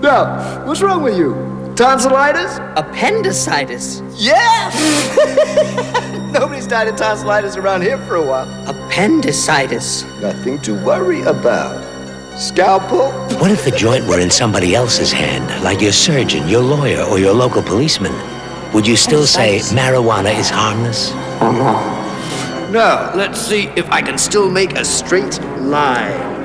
Now, what's wrong with you? Tonsillitis? Appendicitis. Yeah! Nobody's died of tonsillitis around here for a while. Appendicitis. Nothing to worry about. Scalpel? What if the joint were in somebody else's hand, like your surgeon, your lawyer, or your local policeman? Would you still say marijuana is harmless? Now, let's see if I can still make a straight line.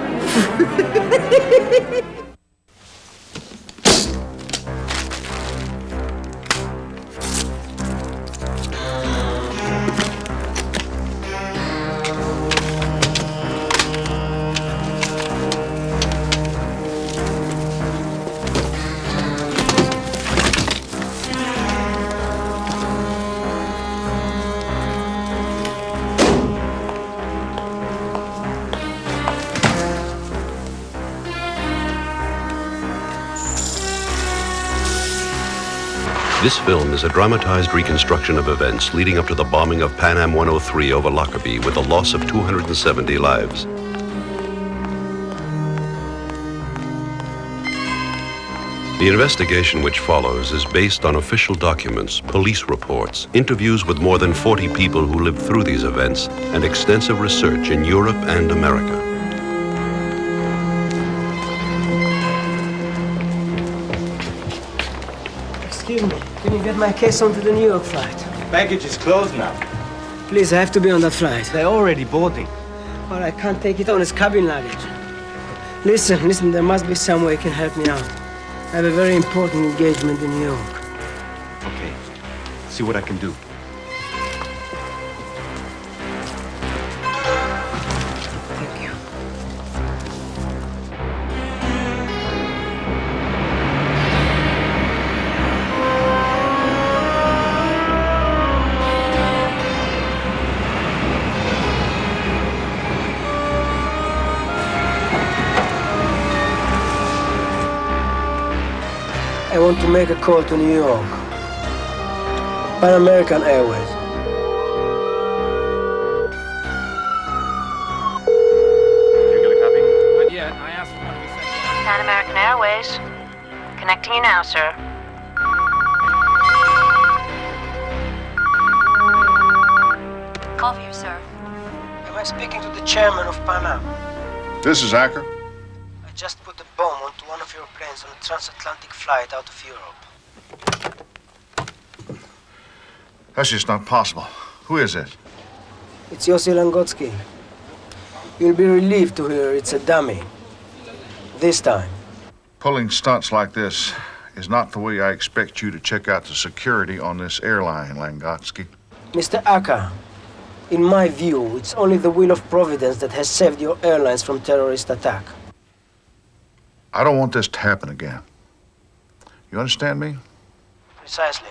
This film is a dramatized reconstruction of events leading up to the bombing of Pan Am 103 over Lockerbie with a loss of 270 lives. The investigation which follows is based on official documents, police reports, interviews with more than 40 people who lived through these events, and extensive research in Europe and America. Excuse me, can you get my case onto the New York flight? Baggage is closed now. Please, I have to be on that flight. They're already boarding. Well, I can't take it on as cabin luggage. Listen, there must be some way you can help me out. I have a very important engagement in New York. Okay, see what I can do. Thank you. I want to make a call to New York. American Airways. Did you get a copy? Not yet. I asked for one to be sent. American Airways. Connecting you now, sir. Call for you, sir. Am I speaking to the chairman of Pan Am? This is Acker. I just put a bomb onto one of your planes on a transatlantic flight out of Europe. That's just not possible. Who is it? It's Yossi Langotsky. You'll be relieved to hear it's a dummy. This time. Pulling stunts like this is not the way I expect you to check out the security on this airline, Langotsky. Mr. Acker, in my view, it's only the will of Providence that has saved your airlines from terrorist attack. I don't want this to happen again. You understand me? Precisely.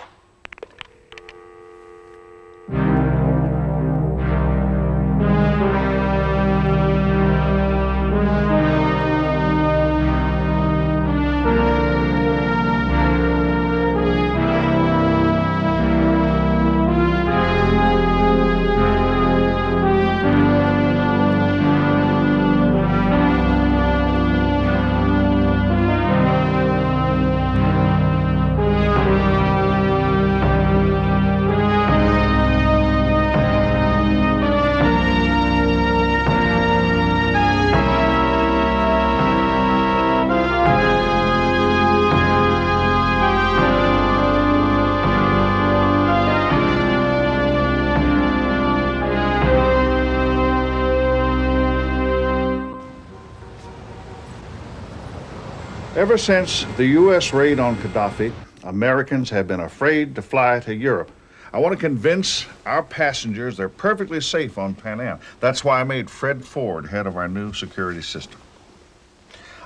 Ever since the U.S. raid on Gaddafi, Americans have been afraid to fly to Europe. I want to convince our passengers they're perfectly safe on Pan Am. That's why I made Fred Ford head of our new security system.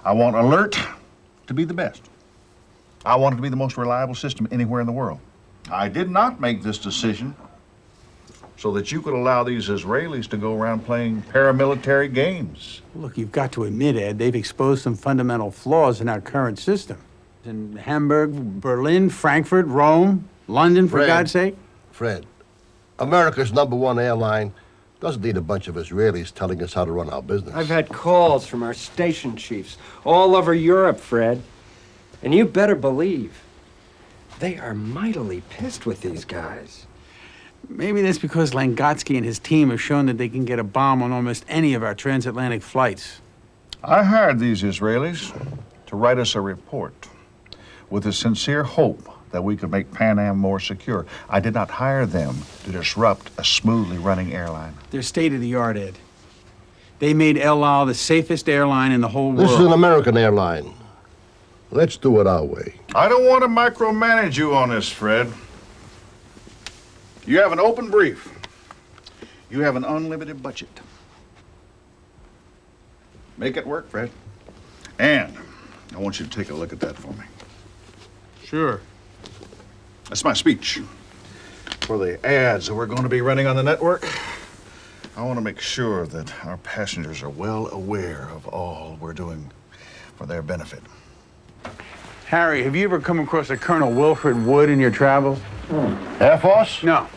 I want Alert to be the best. I want it to be the most reliable system anywhere in the world. I did not make this decision so that you could allow these Israelis to go around playing paramilitary games. Look, you've got to admit, Ed, they've exposed some fundamental flaws in our current system. In Hamburg, Berlin, Frankfurt, Rome, London, for God's sake. Fred, America's #1 airline doesn't need a bunch of Israelis telling us how to run our business. I've had calls from our station chiefs all over Europe, Fred. And you better believe they are mightily pissed with these guys. Maybe that's because Langotsky and his team have shown that they can get a bomb on almost any of our transatlantic flights. I hired these Israelis to write us a report with a sincere hope that we could make Pan Am more secure. I did not hire them to disrupt a smoothly running airline. They're state-of-the-art, Ed. They made El Al the safest airline in the whole world. This is an American airline. Let's do it our way. I don't want to micromanage you on this, Fred. You have an open brief. You have an unlimited budget. Make it work, Fred. And I want you to take a look at that for me. Sure. That's my speech. For the ads that we're going to be running on the network, I want to make sure that our passengers are well aware of all we're doing for their benefit. Harry, have you ever come across a Colonel Wilfred Wood in your travels? Air Force? No.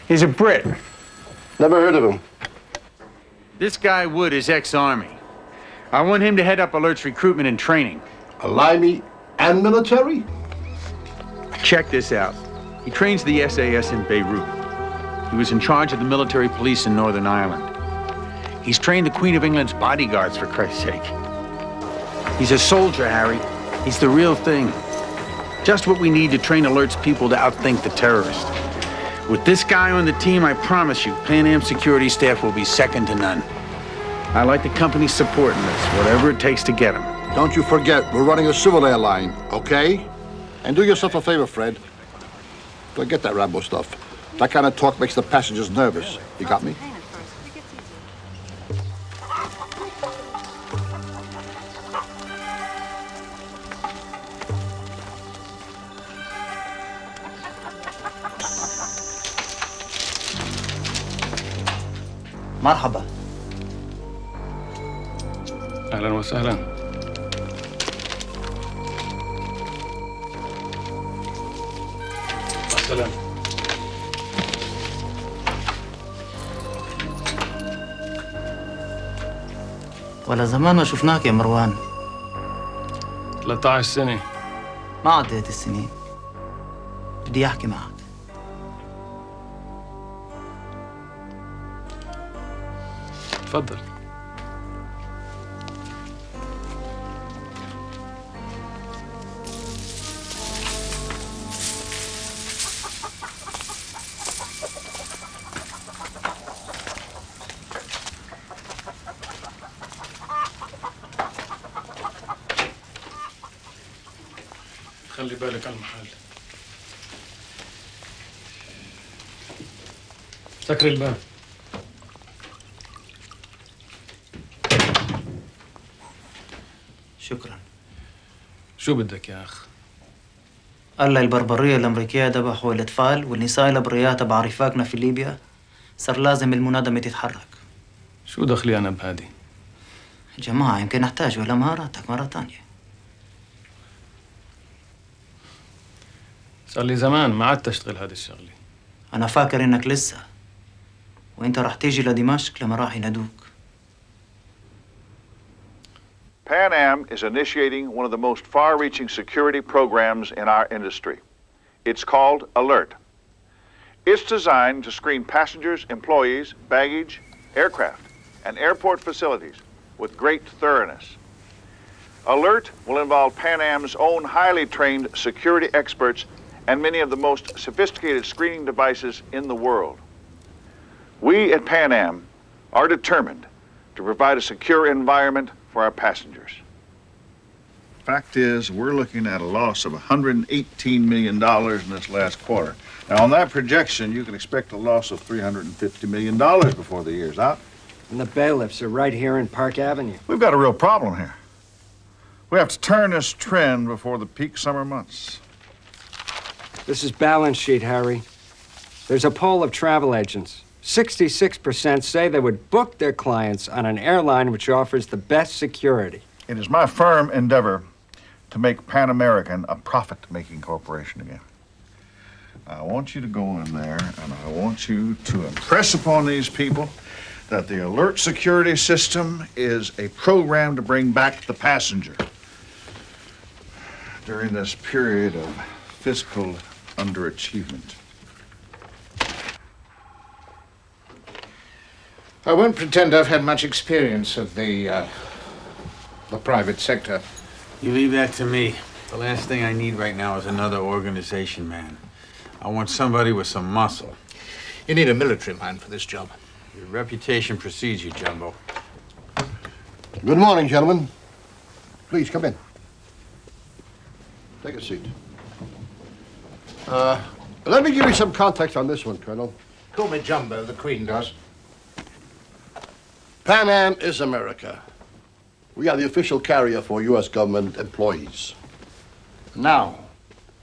He's a Brit. Never heard of him. This guy Wood is ex-Army. I want him to head up Alert's recruitment and training. Army and military? Check this out. He trains the SAS in Beirut. He was in charge of the military police in Northern Ireland. He's trained the Queen of England's bodyguards, for Christ's sake. He's a soldier, Harry. He's the real thing. Just what we need to train Alert's people to outthink the terrorists. With this guy on the team, I promise you, Pan Am security staff will be second to none. I like the company supporting this, whatever it takes to get him. Don't you forget, we're running a civil airline, okay? And do yourself a favor, Fred. Forget that Rambo stuff. That kind of talk makes the passengers nervous. You got me? مرحبا. أهلا وسهلا. السلام. ولا زمان ما شفناك يا مروان. 13 سنة. ما عديت السنين. بدي أحكي معك. تفضل. خلي بالك على المحل. سكر الباب. شكرا. شو بدك يا أخ؟ قال لي البربرية الأمريكية ذبحوا الأطفال والنساء الأبرياء تبع رفاقنا في ليبيا صار لازم المنادمة تتحرك. شو دخلي أنا بهادي؟ جماعة يمكن أحتاج ولا مهاراتك مرة تانية. صار لي زمان ما عدت أشتغل هذه الشغلة. أنا فاكر إنك لسه وإنت رح تيجي لدمشق لما راح ينادوك. Pan Am is initiating one of the most far-reaching security programs in our industry. It's called Alert. It's designed to screen passengers, employees, baggage, aircraft, and airport facilities with great thoroughness. Alert will involve Pan Am's own highly trained security experts and many of the most sophisticated screening devices in the world. We at Pan Am are determined to provide a secure environment for our passengers. Fact is, we're looking at a loss of $118 million in this last quarter. Now, on that projection, you can expect a loss of $350 million before the year's out. And the bailiffs are right here in Park Avenue. We've got a real problem here. We have to turn this trend before the peak summer months. This is balance sheet, Harry. There's a poll of travel agents. 66% say they would book their clients on an airline which offers the best security. It is my firm endeavor to make Pan American a profit-making corporation again. I want you to go in there and I want you to impress upon these people that the Alert security system is a program to bring back the passenger. during this period of fiscal underachievement. I won't pretend I've had much experience of the private sector. You leave that to me. The last thing I need right now is another organization man. I want somebody with some muscle. You need a military man for this job. Your reputation precedes you, Jumbo. Good morning, gentlemen. Please, come in. Take a seat. Let me give you some context on this one, Colonel. Call me Jumbo, the Queen does. Pan Am is America. We are the official carrier for U.S. government employees. Now,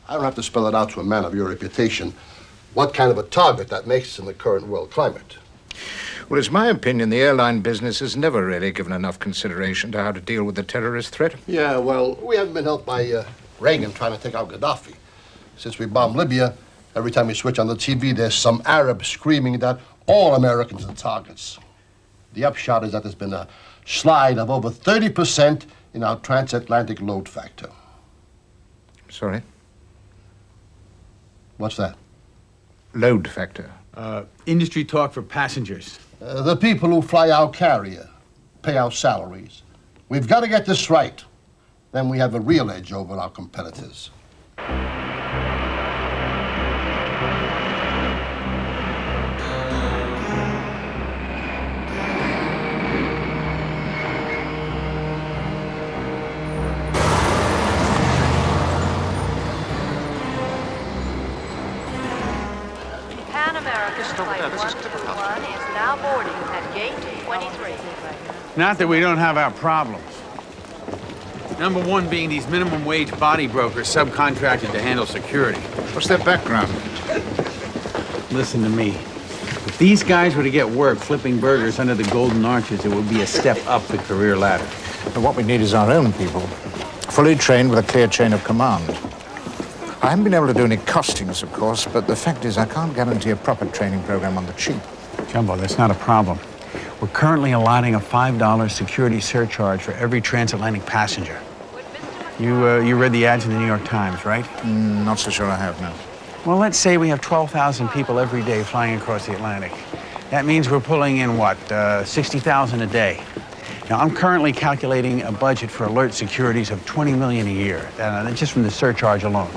I don't have to spell it out to a man of your reputation what kind of a target that makes us in the current world climate. Well, it's my opinion the airline business has never really given enough consideration to how to deal with the terrorist threat. Yeah, well, we haven't been helped by Reagan trying to take out Gaddafi. Since we bombed Libya, every time you switch on the TV, there's some Arab screaming that all Americans are targets. The upshot is that there's been a slide of over 30% in our transatlantic load factor. Sorry? What's that? Load factor. Industry talk for passengers. The people who fly our carrier pay our salaries. We've got to get this right. Then we have a real edge over our competitors. Pan American Flight 121 is now boarding at gate 23. Not that we don't have our problems. Number one being these minimum wage body brokers subcontracted to handle security. What's their background? Listen to me. If these guys were to get work flipping burgers under the Golden Arches, it would be a step up the career ladder. But what we need is our own people, fully trained with a clear chain of command. I haven't been able to do any costings, of course, but the fact is I can't guarantee a proper training program on the cheap. Jumbo, that's not a problem. We're currently allotting a $5 security surcharge for every transatlantic passenger. You read the ads in the New York Times, right? Not so sure I have, no. Well, let's say we have 12,000 people every day flying across the Atlantic. That means we're pulling in, what, 60,000 a day. Now, I'm currently calculating a budget for alert securities of $20 million a year, just from the surcharge alone.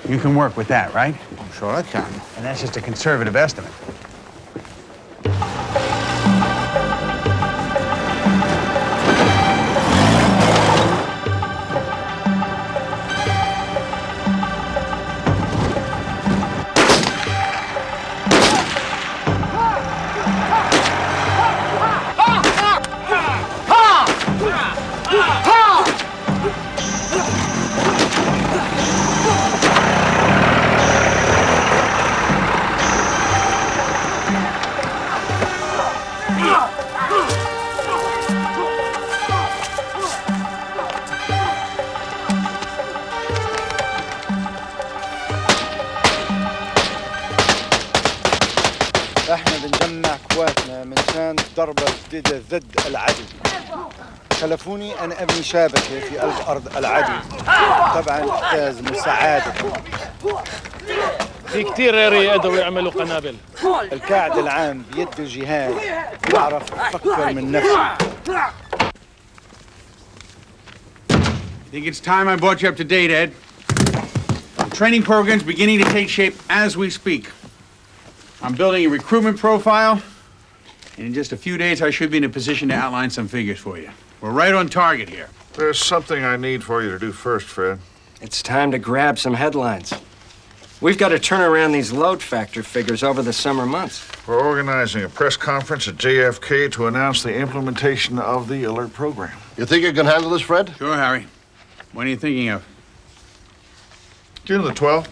You can work with that, right? I'm sure I can. And that's just a conservative estimate. احنا بنجمع قواتنا من شان ضربة جديدة ضد العدو. خلفوني انا ابني شابكة في قلب ارض العدو. طبعا نحتاج مساعدة. في كتير غيري يقدروا يعملوا قنابل. القائد العام بيد الجهاد يعرف يفكر من نفسه. I think it's time I brought you up to date, Ed. Our training program's beginning to take shape as we speak. I'm building a recruitment profile, and in just a few days I should be in a position to outline some figures for you. We're right on target here. There's something I need for you to do first, Fred. It's time to grab some headlines. We've got to turn around these load factor figures over the summer months. We're organizing a press conference at JFK to announce the implementation of the alert program. You think you can handle this, Fred? Sure, Harry. What are you thinking of? June the 12th.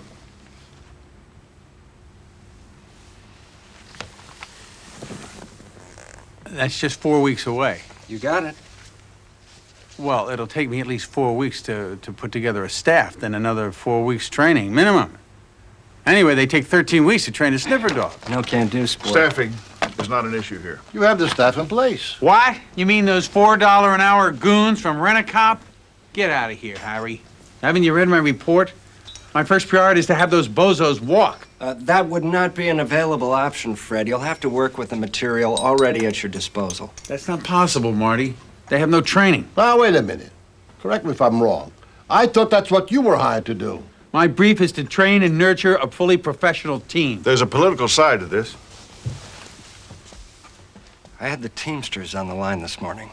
That's just 4 weeks away. You got it. Well, it'll take me at least 4 weeks to put together a staff, then another 4 weeks training, minimum. Anyway, they take 13 weeks to train a sniffer dog. No can-do sport. Staffing is not an issue here. You have the staff in place. What? You mean those $4 an hour goons from Rent-A-Cop? Get out of here, Harry. Haven't you read my report? My first priority is to have those bozos walk. That would not be an available option, Fred. You'll have to work with the material already at your disposal. That's not possible, Marty. They have no training. Now, wait a minute. Correct me if I'm wrong. I thought that's what you were hired to do. My brief is to train and nurture a fully professional team. There's a political side to this. I had the Teamsters on the line this morning.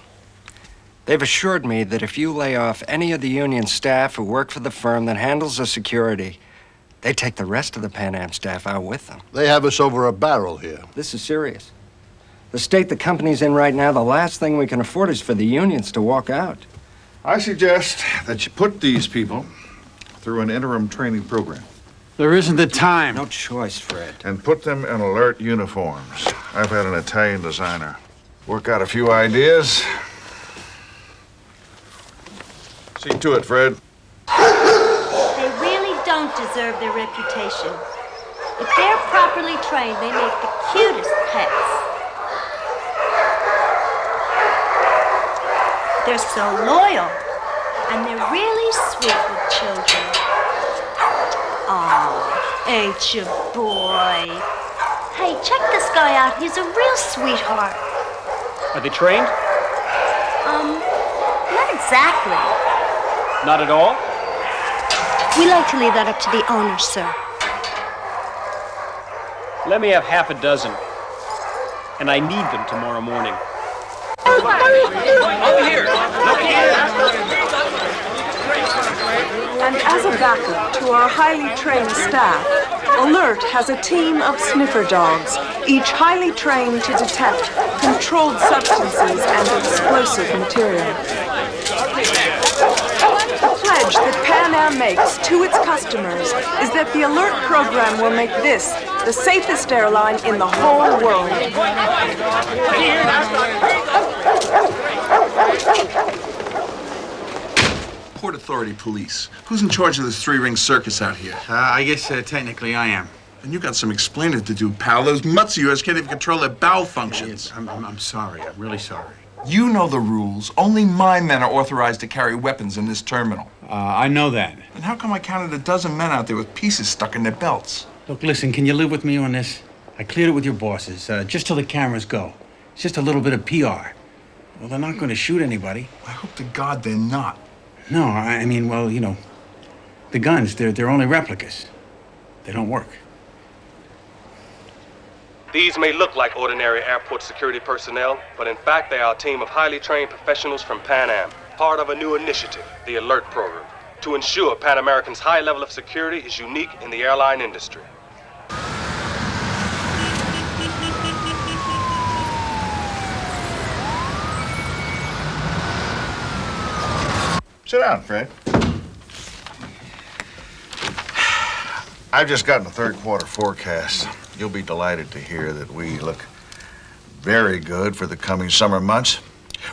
They've assured me that if you lay off any of the union staff who work for the firm that handles the security, they take the rest of the Pan Am staff out with them. They have us over a barrel here. This is serious. The state the company's in right now, the last thing we can afford is for the unions to walk out. I suggest that you put these people through an interim training program. There isn't the time. No choice, Fred. And put them in alert uniforms. I've had an Italian designer work out a few ideas. See to it, Fred. They really don't deserve their reputation. If they're properly trained, they make the cutest pets. They're so loyal, and they're really sweet with children. Oh, ain't you, boy? Hey, check this guy out. He's a real sweetheart. Are they trained? Not exactly. Not at all? We like to leave that up to the owner, sir. Let me have half a dozen. And I need them tomorrow morning. Over here! And as a backup to our highly trained staff, Alert has a team of sniffer dogs, each highly trained to detect controlled substances and explosive material. The pledge that Pan Am makes to its customers is that the Alert program will make this the safest airline in the whole world. Port Authority Police. Who's in charge of this three-ring circus out here? I guess technically I am. And you got some explaining to do, pal. Those mutts of yours can't even control their bowel functions. I'm sorry. I'm really sorry. You know the rules. Only my men are authorized to carry weapons in this terminal. I know that. And how come I counted a dozen men out there with pieces stuck in their belts? Look, listen, can you live with me on this? I cleared it with your bosses, just till the cameras go. It's just a little bit of PR. Well, they're not going to shoot anybody. I hope to God they're not. No, I mean, well, you know, the guns, they're only replicas. They don't work. These may look like ordinary airport security personnel, but in fact they are a team of highly trained professionals from Pan Am, part of a new initiative, the Alert Program, to ensure Pan American's high level of security is unique in the airline industry. Sit down, Fred. I've just gotten the third quarter forecast. You'll be delighted to hear that we look very good for the coming summer months.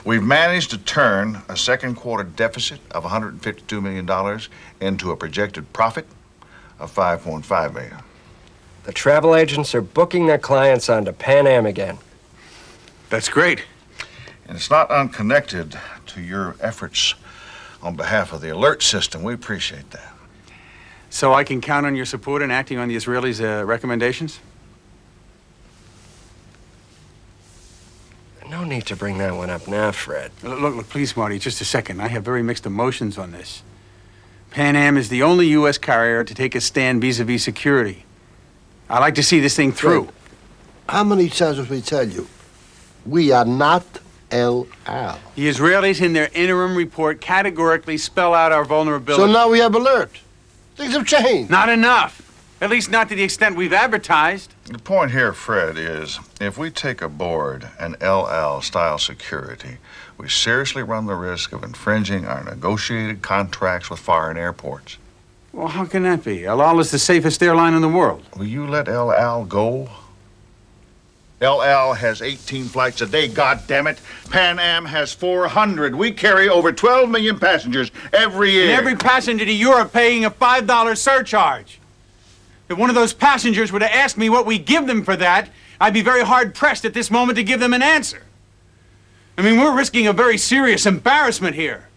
We've managed to turn a second quarter deficit of $152 million into a projected profit of $5.5 million. The travel agents are booking their clients onto Pan Am again. That's great. And it's not unconnected to your efforts on behalf of the alert system. We appreciate that. So I can count on your support in acting on the Israelis' recommendations? No need to bring that one up now, Fred. Look, please, Marty, just a second. I have very mixed emotions on this. Pan Am is the only U.S. carrier to take a stand vis-a-vis security. I like to see this thing through. Fred, how many times must we tell you? We are not El Al. The Israelis in their interim report categorically spell out our vulnerability. So now we have Alert. Things have changed. Not enough. At least not to the extent we've advertised. The point here, Fred, is if we take aboard an LL-style security, we seriously run the risk of infringing our negotiated contracts with foreign airports. Well, how can that be? El Al is the safest airline in the world. Will you let El Al go? El Al has 18 flights a day, goddammit. Pan Am has 400. We carry over 12 million passengers every year. And every passenger to Europe paying a $5 surcharge. If one of those passengers were to ask me what we give them for that, I'd be very hard-pressed at this moment to give them an answer. I mean, we're risking a very serious embarrassment here.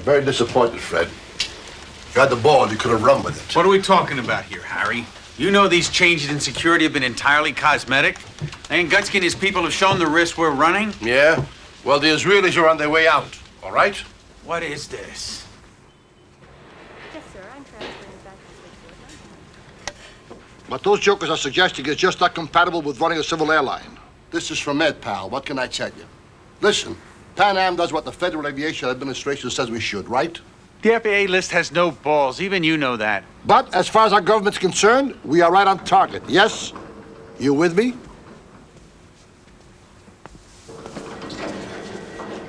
I'm very disappointed, Fred. If you had the ball, you could have run with it. What are we talking about here, Harry? You know these changes in security have been entirely cosmetic? And Gutsky and his people have shown the risk we're running? Yeah? Well, the Israelis are on their way out, all right? What is this? Yes, sir. I'm transferring back to switchboard. What those jokers are suggesting is just not compatible with running a civil airline. This is from Ed, pal. What can I tell you? Listen, Pan Am does what the Federal Aviation Administration says we should, right? The FAA list has no balls. Even you know that. But as far as our government's concerned, we are right on target. Yes? You with me?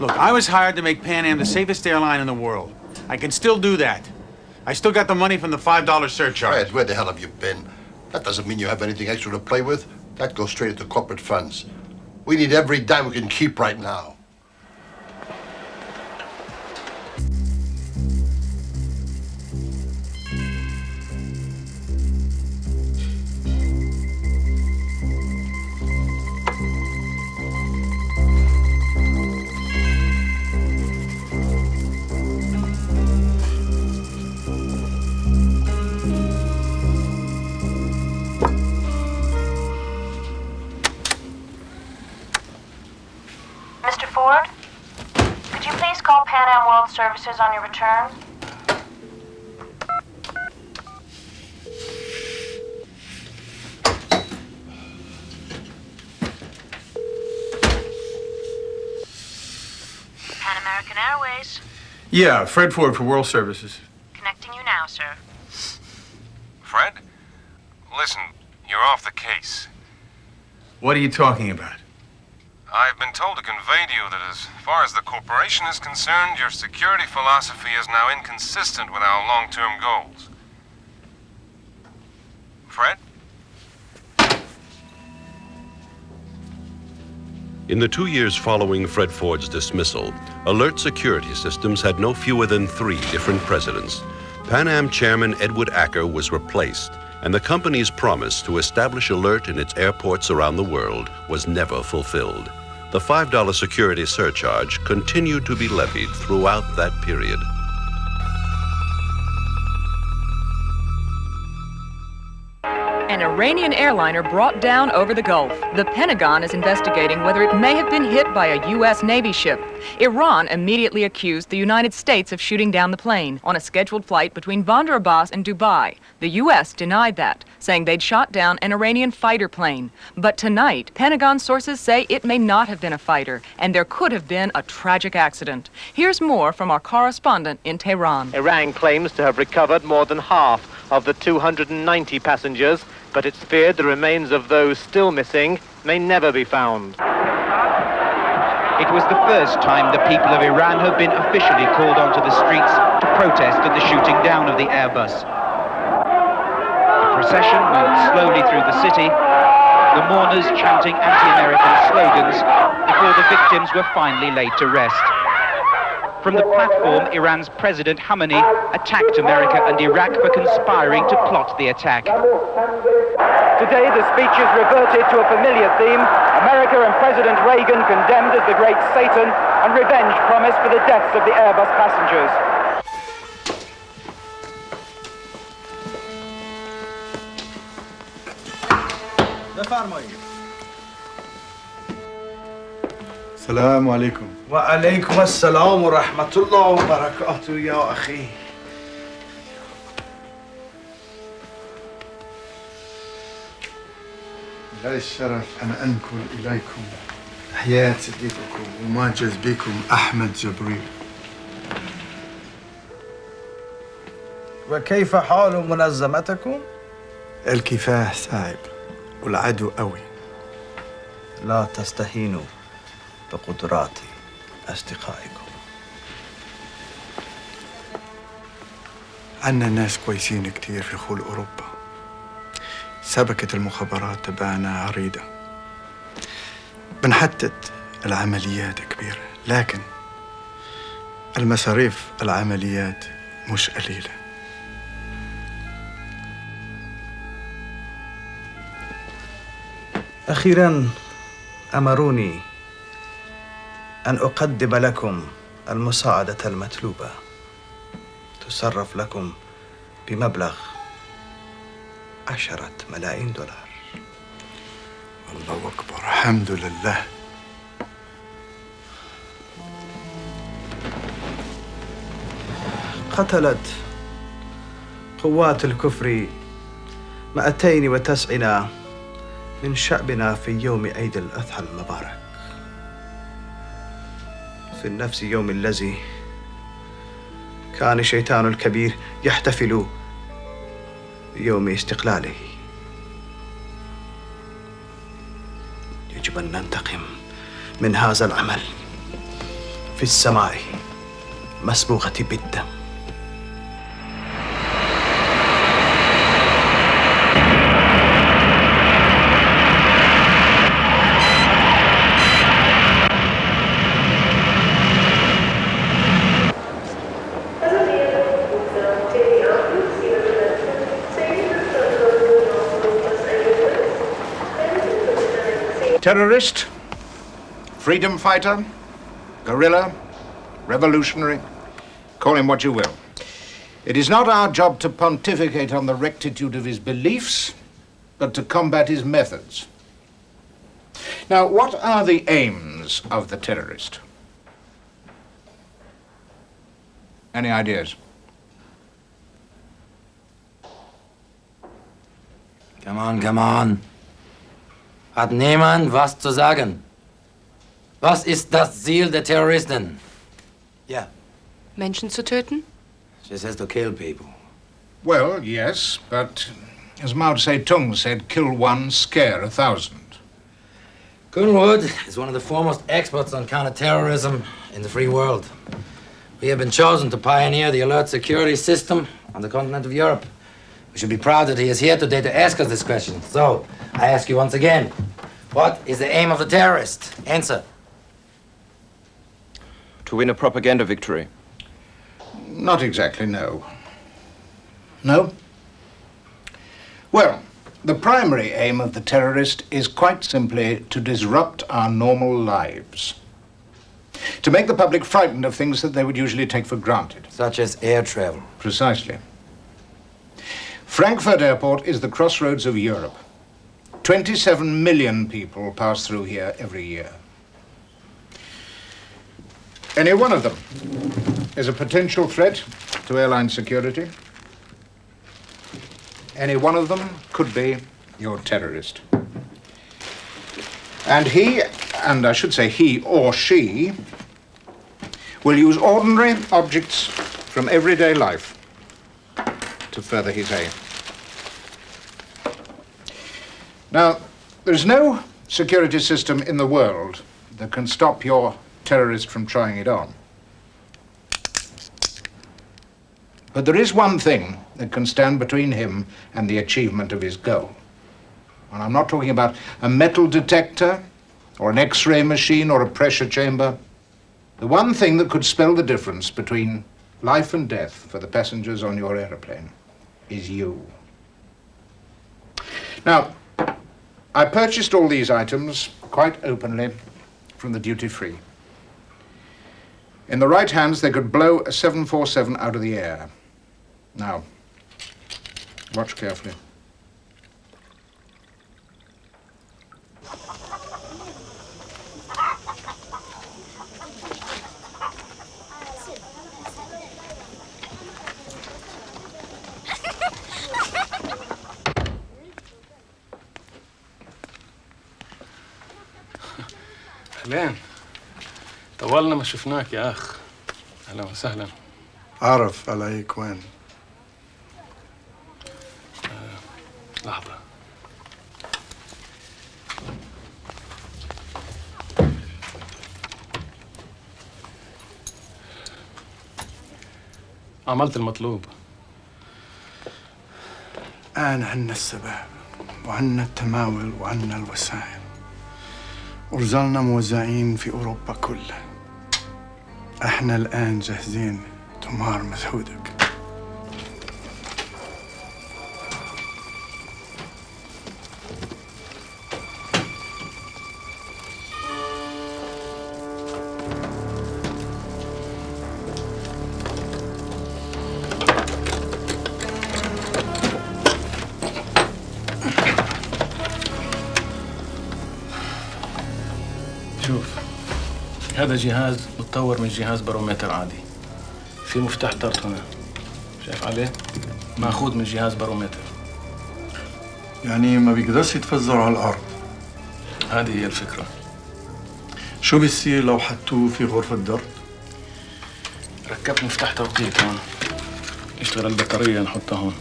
Look, I was hired to make Pan Am the safest airline in the world. I can still do that. I still got the money from the $5 surcharge. Fred, where the hell have you been? That doesn't mean you have anything extra to play with. That goes straight into corporate funds. We need every dime we can keep right now. Mr. Ford, could you please call Pan Am World Services on your return? Pan American Airways. Yeah, Fred Ford for World Services. Connecting you now, sir. Fred? Listen, you're off the case. What are you talking about? I've been told to convey to you that as far as the corporation is concerned, your security philosophy is now inconsistent with our long-term goals. Fred? In the 2 years following Fred Ford's dismissal, alert security systems had no fewer than 3 different presidents. Pan Am chairman Edward Acker was replaced, and the company's promise to establish alert in its airports around the world was never fulfilled. The $5 security surcharge continued to be levied throughout that period. An Iranian airliner brought down over the Gulf. The Pentagon is investigating whether it may have been hit by a U.S. Navy ship. Iran immediately accused the United States of shooting down the plane on a scheduled flight between Bandar Abbas and Dubai. The U.S. denied that, saying they'd shot down an Iranian fighter plane. But tonight, Pentagon sources say it may not have been a fighter, and there could have been a tragic accident. Here's more from our correspondent in Tehran. Iran claims to have recovered more than half of the 290 passengers, but it's feared the remains of those still missing may never be found. It was the first time the people of Iran have been officially called onto the streets to protest at the shooting down of the Airbus. The procession moved slowly through the city, the mourners chanting anti-American slogans before the victims were finally laid to rest. From the platform, Iran's President Khamenei attacked America and Iraq for conspiring to plot the attack. Today, the speeches reverted to a familiar theme. America and President Reagan condemned as the great Satan, and revenge promised for the deaths of the Airbus passengers. السلام عليكم. وعليكم السلام ورحمة الله وبركاته يا أخي. لي الشرف أن أنقل إليكم حياة صديقكم ومعجز بكم أحمد جبريل. وكيف حال منظمتكم؟ الكفاح صعب والعدو قوي. لا تستهينوا بقدرات أصدقائكم. عنا ناس كويسين كتير في خول أوروبا. سبكة المخابرات تبعنا عريضة. بنحدد العمليات كبيرة، لكن المصاريف العمليات مش قليلة. أخيراً أمروني أن أقدم لكم المساعدة المطلوبة. تصرف لكم بمبلغ 10 ملايين دولار. الله أكبر، الحمد لله. قتلت قوات الكفر 209 من شعبنا في يوم عيد الأضحى المبارك، في نفس يوم الذي كان الشيطان الكبير يحتفل بيوم استقلاله. يجب أن ننتقم من هذا العمل في السماء مسبوغة بالدم. Terrorist, freedom fighter, guerrilla, revolutionary, call him what you will. It is not our job to pontificate on the rectitude of his beliefs, but to combat his methods. Now, what are the aims of the terrorist? Any ideas? Come on, come on. Hat niemand was zu sagen? Was ist das Ziel der Terroristen? Yeah. Menschen zu töten? She says to kill people. Well, yes, but as Mao Zedong said, kill one, scare 1,000. Kunrud is one of the foremost experts on counterterrorism in the free world. We have been chosen to pioneer the alert security system on the continent of Europe. We should be proud that he is here today to ask us this question. So, I ask you once again, what is the aim of the terrorist? Answer. To win a propaganda victory. Not exactly, no. No? Well, the primary aim of the terrorist is quite simply to disrupt our normal lives. To make the public frightened of things that they would usually take for granted. Such as air travel. Precisely. Frankfurt Airport is the crossroads of Europe. 27 million people pass through here every year. Any one of them is a potential threat to airline security. Any one of them could be your terrorist. And he, and I should say he or she, will use ordinary objects from everyday life to further his aim. Now, there's no security system in the world that can stop your terrorist from trying it on. But there is one thing that can stand between him and the achievement of his goal. And I'm not talking about a metal detector or an X-ray machine or a pressure chamber. The one thing that could spell the difference between life and death for the passengers on your aeroplane is you. Now, I purchased all these items quite openly from the duty-free. In the right hands, they could blow a 747 out of the air. Now, watch carefully. أهلين. طولنا ما شفناك يا أخ. أهلا وسهلا. أعرف عليك وين؟ لحظة. عملت المطلوب. الآن عنا السبب وعنا التماول وعنا الوسائل، ورجالنا موزعين في أوروبا كلها. احنا الآن جاهزين تمار مجهودك. هذا جهاز متطور من جهاز بارومتر عادي. في مفتاح طرد هنا. شايف عليه؟ ماخوذ من جهاز بارومتر. يعني ما بيقدرش يتفجر على الأرض. هذه هي الفكرة. شو بيصير لو حطوه في غرفة درد؟ ركبت مفتاح توقيت هون. يشتغل البطارية نحطها هون.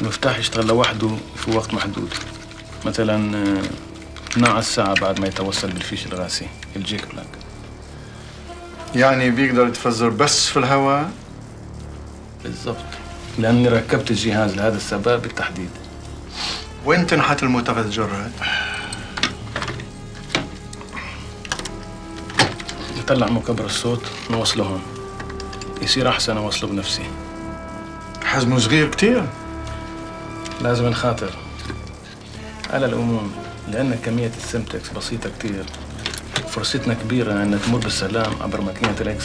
المفتاح يشتغل لوحده في وقت محدود. مثلا 12 ساعة بعد ما يتوصل بالفيش الغاسي الجيك بلاك. يعني بيقدر يتفجر بس في الهواء؟ بالضبط، لأني ركبت الجهاز لهذا السبب بالتحديد. وين تنحت المتفجرات؟ نطلع مكبر الصوت نوصله هون. يصير أحسن أوصله بنفسي. حجمه صغير كتير. لازم نخاطر. على العموم لأن كمية السمتكس بسيطة كتير، فرصتنا كبيرة أن تمر بالسلام عبر ماكينة الإكس.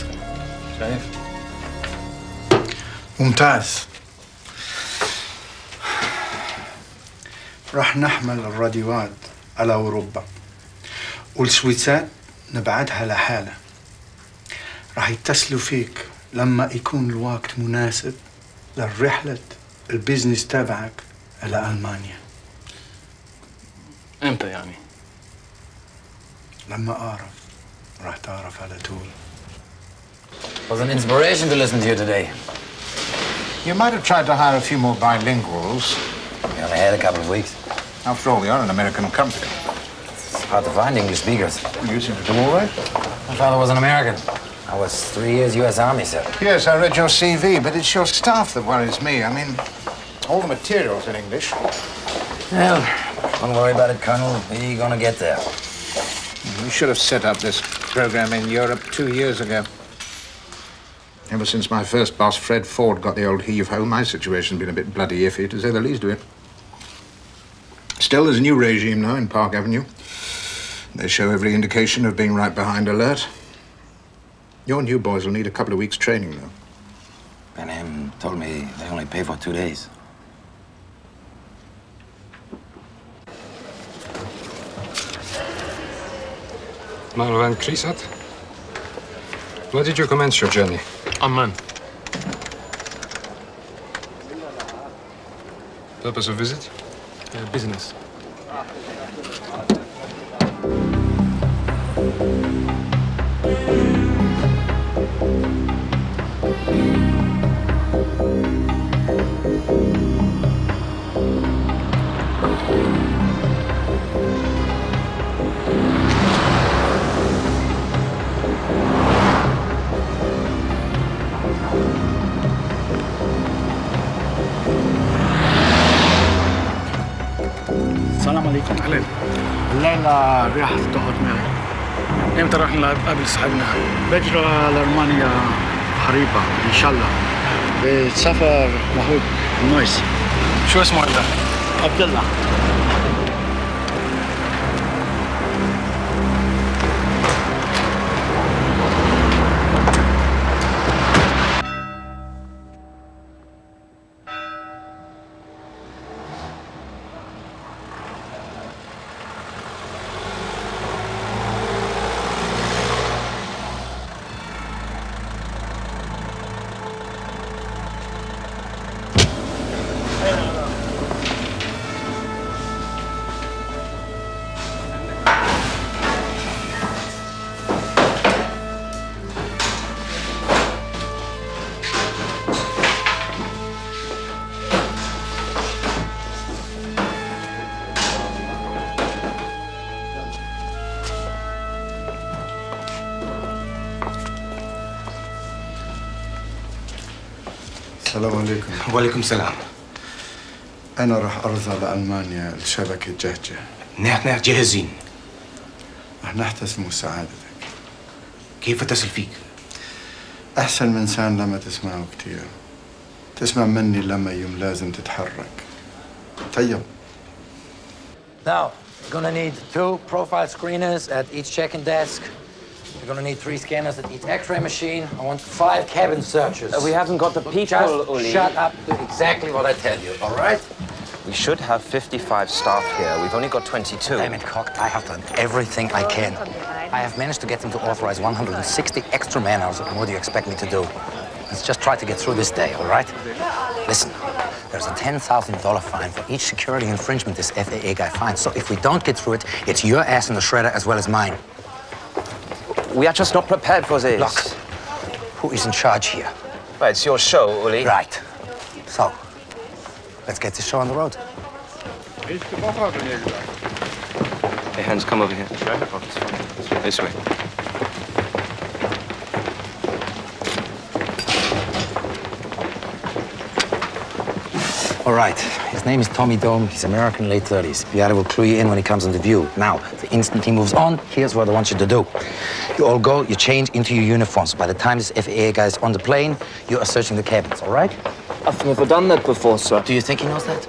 شايف؟ ممتاز. رح نحمل الراديوات على أوروبا والسويتسات نبعدها لحالها. رح يتصلوا فيك لما يكون الوقت مناسب للرحلة البيزنس تبعك إلى ألمانيا. إمتى يعني؟ لما أعرف راح تعرف على طول. It was an inspiration to listen to you today. You might have tried to hire a few more bilinguals. We only had a couple of weeks. After all, you're an American company. It's hard to find English speakers. Well, you seem to do all right. My father was an American. I was 3 years U.S. Army, sir. Yes, I read your CV, but it's your staff that worries me. I mean, all the material's in English. Well, don't worry about it, Colonel. We're gonna get there. We should have set up this program in Europe 2 years ago. Ever since my first boss, Fred Ford, got the old heave-ho, my situation's been a bit bloody iffy, to say the least of it. Still, there's a new regime now in Park Avenue. They show every indication of being right behind alert. Your new boys will need a couple of weeks' training, though. Benham told me they only pay for 2 days. Marwan Krisat, where did you commence your journey? Amman. Purpose of visit? Business. السلام عليكم. أهلين. الليلة راح تقعد معي. إمتى راح نقابل صاحبنا؟ بجرى لألمانيا قريبا إن شاء الله. بسفر مهوب نايس. شو اسمه هذا؟ عبد الله. السلام عليكم. وعليكم السلام. أنا راح أرضى لألمانيا لشبكة جهجة. نحن جاهزين. راح نحتس مساعدتك. كيف أتصل فيك؟ أحسن من إنسان لما تسمعه كتير. تسمع مني لما يوم لازم تتحرك. طيب. Now, you're gonna need 2 profile screeners at each check-in desk. You're gonna need 3 scanners at each X-ray machine. I want 5 cabin searches. We haven't got the people, Just Uli. shut up. Do exactly what I tell you, all right? We should have 55 staff here. We've only got 22. Damn it, Cock. I have done everything I can. I have managed to get them to authorize 160 extra man-hours. What more do you expect me to do? Let's just try to get through this day, all right? Listen, there's a $10,000 fine for each security infringement this FAA guy finds. So if we don't get through it, it's your ass in the shredder as well as mine. We are just not prepared for this. Look, who is in charge here? Well, it's your show, Uli. Right. So, let's get this show on the road. Hey, Hans, come over here. This way. All right. His name is Tommy Dome. He's American, late 30s. Biala will clue you in when he comes into view. Now, the instant he moves on, here's what I want you to do. You all go, you change into your uniforms. By the time this FAA guy is on the plane, you are searching the cabins, all right? I've never done that before, sir. Do you think he knows that?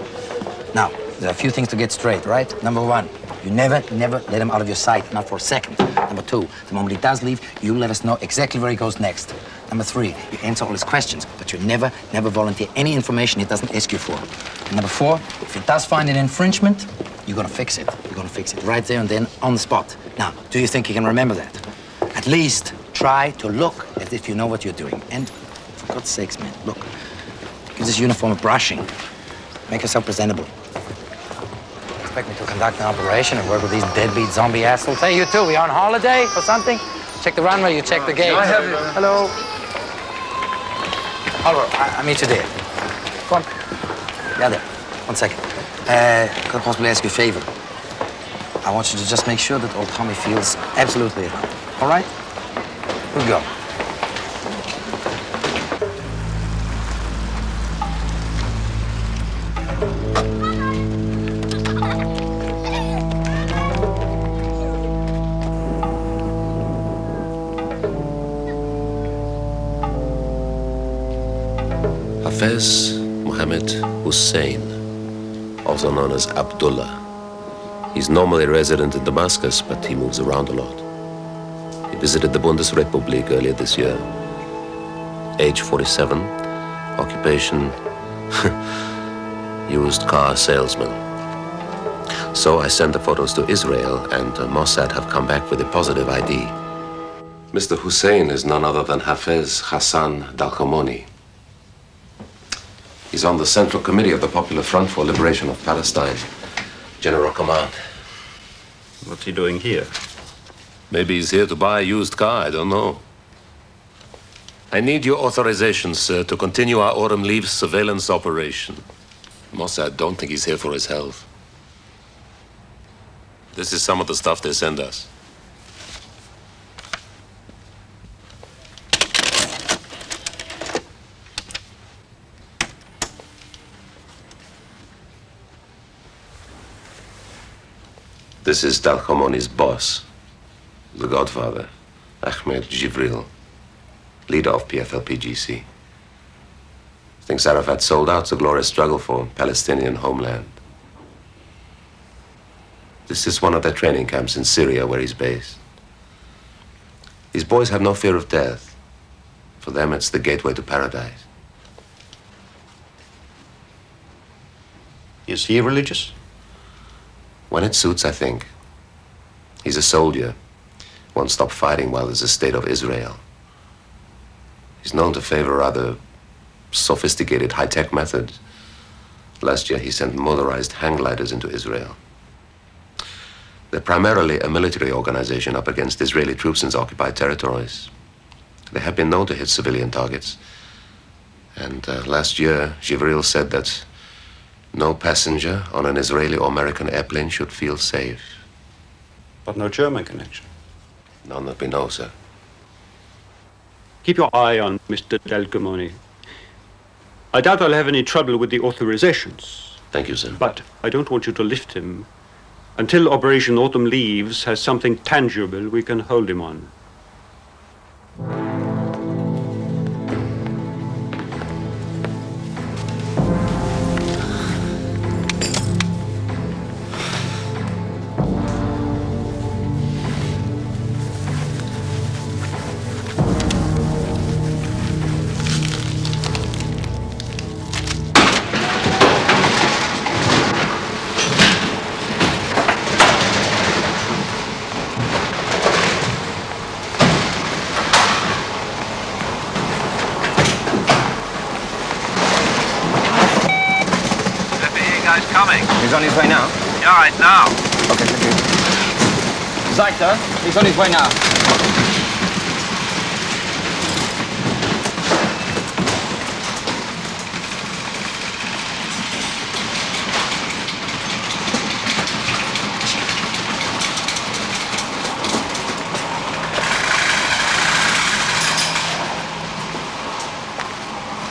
Now, there are a few things to get straight, right? Number one, you never let him out of your sight, not for a second. Number two, the moment he does leave, you let us know exactly where he goes next. Number three, you answer all his questions, but you never volunteer any information he doesn't ask you for. And number four, if he does find an infringement, you're gonna fix it. You're gonna fix it right there and then on the spot. Now, do you think you can remember that? At least try to look as if you know what you're doing. And for God's sakes, man, look, give this uniform a brushing. Make yourself presentable. Expect me to conduct an operation and work with these deadbeat zombie assholes? Hey, you too, we on holiday or something? Check the runway, you check the gate. I have it. Hello. Oliver, I'll meet you there. Come on. Yeah, there. 1 second. Could I possibly ask you a favor? I want you to just make sure that old Tommy feels absolutely at home. All right? We'll go. Hafez Mohammed Hussein, also known as Abdullah. He's normally resident in Damascus, but he moves around a lot. He visited the Bundesrepublik earlier this year. Age 47, occupation, used car salesman. So I sent the photos to Israel, and Mossad have come back with a positive ID. Mr. Hussein is none other than Hafez Hassan Dalkhamoni. He's on the Central Committee of the Popular Front for Liberation of Palestine. General Command. What's he doing here? Maybe he's here to buy a used car, I don't know. I need your authorization, sir, to continue our autumn leave surveillance operation. Mossad don't think he's here for his health. This is some of the stuff they send us. This is Dalkhamoni's boss, the godfather, Ahmed Jibril, leader of PFLP-GC. Thinks Arafat sold out the glorious struggle for Palestinian homeland. This is one of their training camps in Syria where he's based. These boys have no fear of death. For them, it's the gateway to paradise. Is he religious? When it suits, I think. He's a soldier. Won't stop fighting while there's a state of Israel. He's known to favor rather sophisticated high-tech methods. Last year, he sent motorized hang gliders into Israel. They're primarily a military organization up against Israeli troops in the occupied territories. They have been known to hit civilian targets. And last year, Jibril said that no passenger on an Israeli or American airplane should feel safe. But no German connection? None that we know, sir. Keep your eye on Mr. Dalkhamoni. I doubt I'll have any trouble with the authorizations. Thank you, sir. But I don't want you to lift him until Operation Autumn Leaves has something tangible we can hold him on. coming. He's on his way now? Yeah, right now. Okay, thank you. Seite, he's on his way now.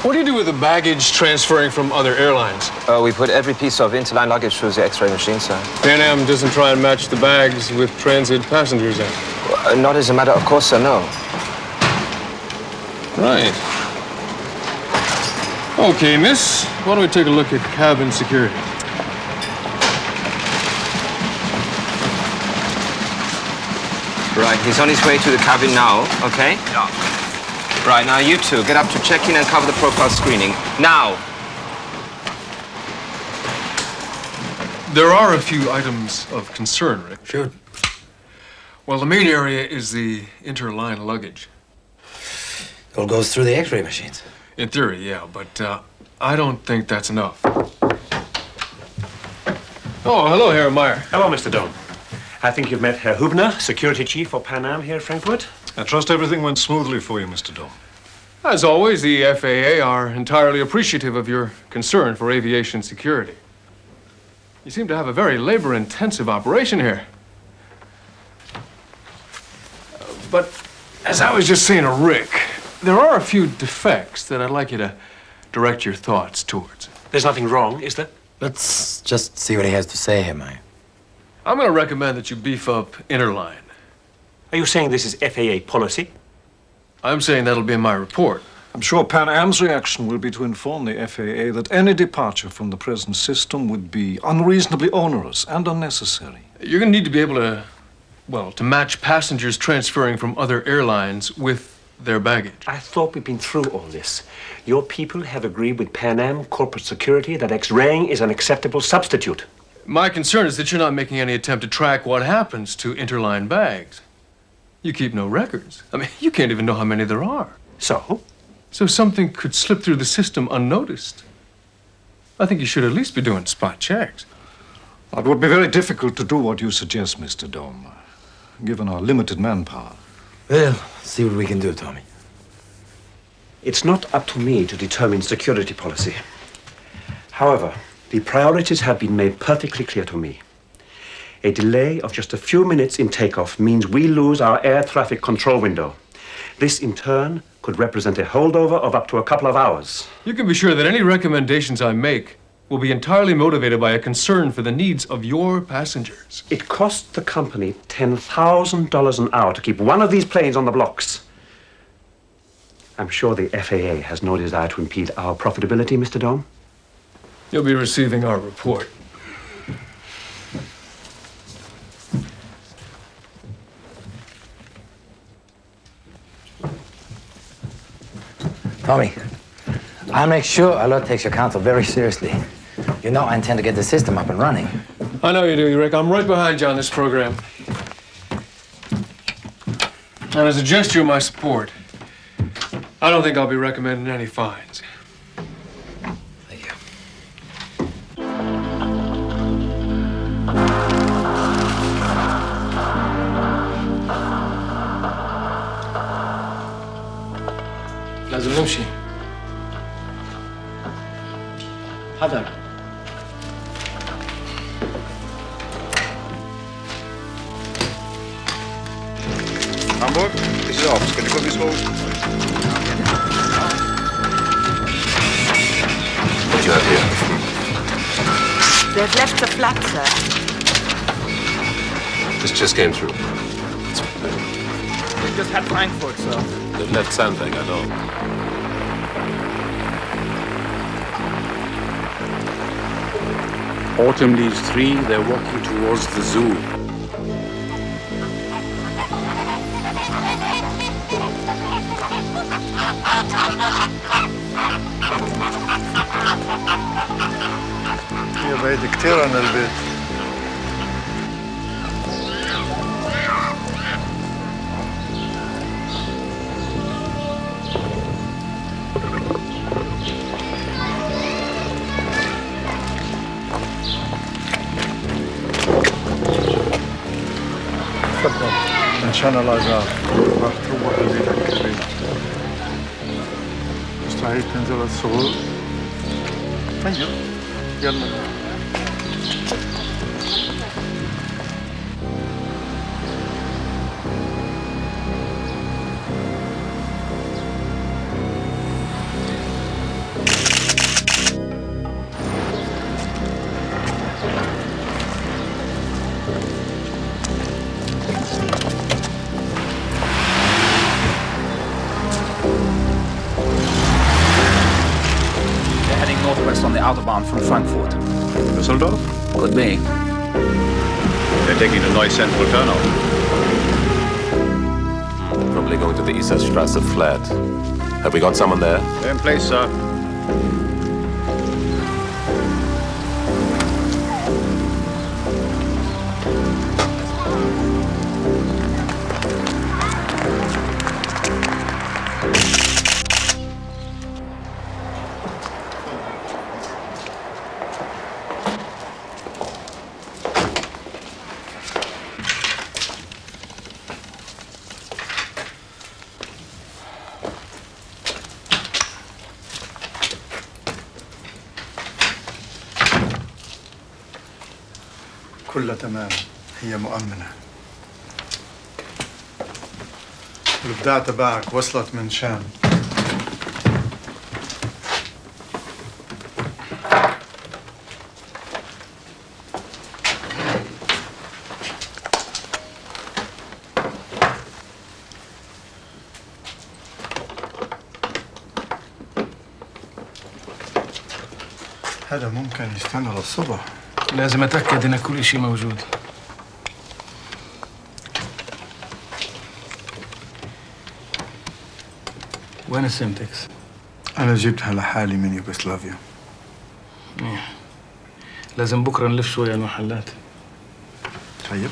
What do you do with the baggage transferring from other airlines? We put every piece of interline luggage through the X-ray machine, sir. Pan Am doesn't try and match the bags with transit passengers in. Not as a matter of course, sir, no. Right. Okay, miss. Why don't we take a look at cabin security? Right, he's on his way to the cabin now, okay? Yeah. Right, now you two, get up to check-in and cover the profile screening. Now! There are a few items of concern, Rick. Sure. Well, the main area is the interline luggage. It all goes through the X-ray machines. In theory, yeah, but I don't think that's enough. Oh, hello, Herr Meyer. Hello, Mr. Doan. I think you've met Herr Hubner, security chief for Pan Am here at Frankfurt. I trust everything went smoothly for you, Mr. Dome. As always, the FAA are entirely appreciative of your concern for aviation security. You seem to have a very labor-intensive operation here. But as I was just saying to Rick, there are a few defects that I'd like you to direct your thoughts towards. There's nothing wrong, is there? Let's just see what he has to say here, Meyer. I'm going to recommend that you beef up interline. Are you saying this is FAA policy? I'm saying that'll be in my report. I'm sure Pan Am's reaction will be to inform the FAA that any departure from the present system would be unreasonably onerous and unnecessary. You're going to need to be able to, well, to match passengers transferring from other airlines with their baggage. I thought we'd been through all this. Your people have agreed with Pan Am corporate security that X-raying is an acceptable substitute. My concern is that you're not making any attempt to track what happens to interline bags. You keep no records. I mean, you can't even know how many there are. So? So something could slip through the system unnoticed. I think you should at least be doing spot checks. It would be very difficult to do what you suggest, Mr. Dome, given our limited manpower. Well, see what we can do, Tommy. It's not up to me to determine security policy. However, the priorities have been made perfectly clear to me. A delay of just a few minutes in takeoff means we lose our air traffic control window. This, in turn, could represent a holdover of up to a couple of hours. You can be sure that any recommendations I make will be entirely motivated by a concern for the needs of your passengers. It costs the company $10,000 an hour to keep one of these planes on the blocks. I'm sure the FAA has no desire to impede our profitability, Mr. Dome. You'll be receiving our report. Tommy, I'll make sure Alert takes your counsel very seriously. You know I intend to get the system up and running. I know you do, Rick. I'm right behind you on this program. And as a gesture of my support, I don't think I'll be recommending any fines. Thank you. لازم نمشي. حذر. Hamburg, this is office. Can you put me through? What do you have here? They've left the flat, sir. This just came through. We just had Frankfurt, sir. They've left something, I know. Autumn leaves 3, they're walking towards the zoo. يا بعيد كتير عن البيت. عشان الأجار راح تروح لبيتك البيت. مستعد تنزل الصعود؟ طيب يلا. On the Autobahn from Frankfurt. Düsseldorf? Could be. They're taking a nice central turnout. Probably going to the Isarstrasse flat. Have we got someone there? They're in place, sir. كلها تمام، هي مؤمنة. البضاعة تبعك وصلت من شام. هذا ممكن يستنى للصبح. لازم اتاكد ان كل شيء موجود. وين السمتكس؟ أنا جبتها لحالي من يوغوسلافيا. لازم بكره نلف شويه المحلات. طيب.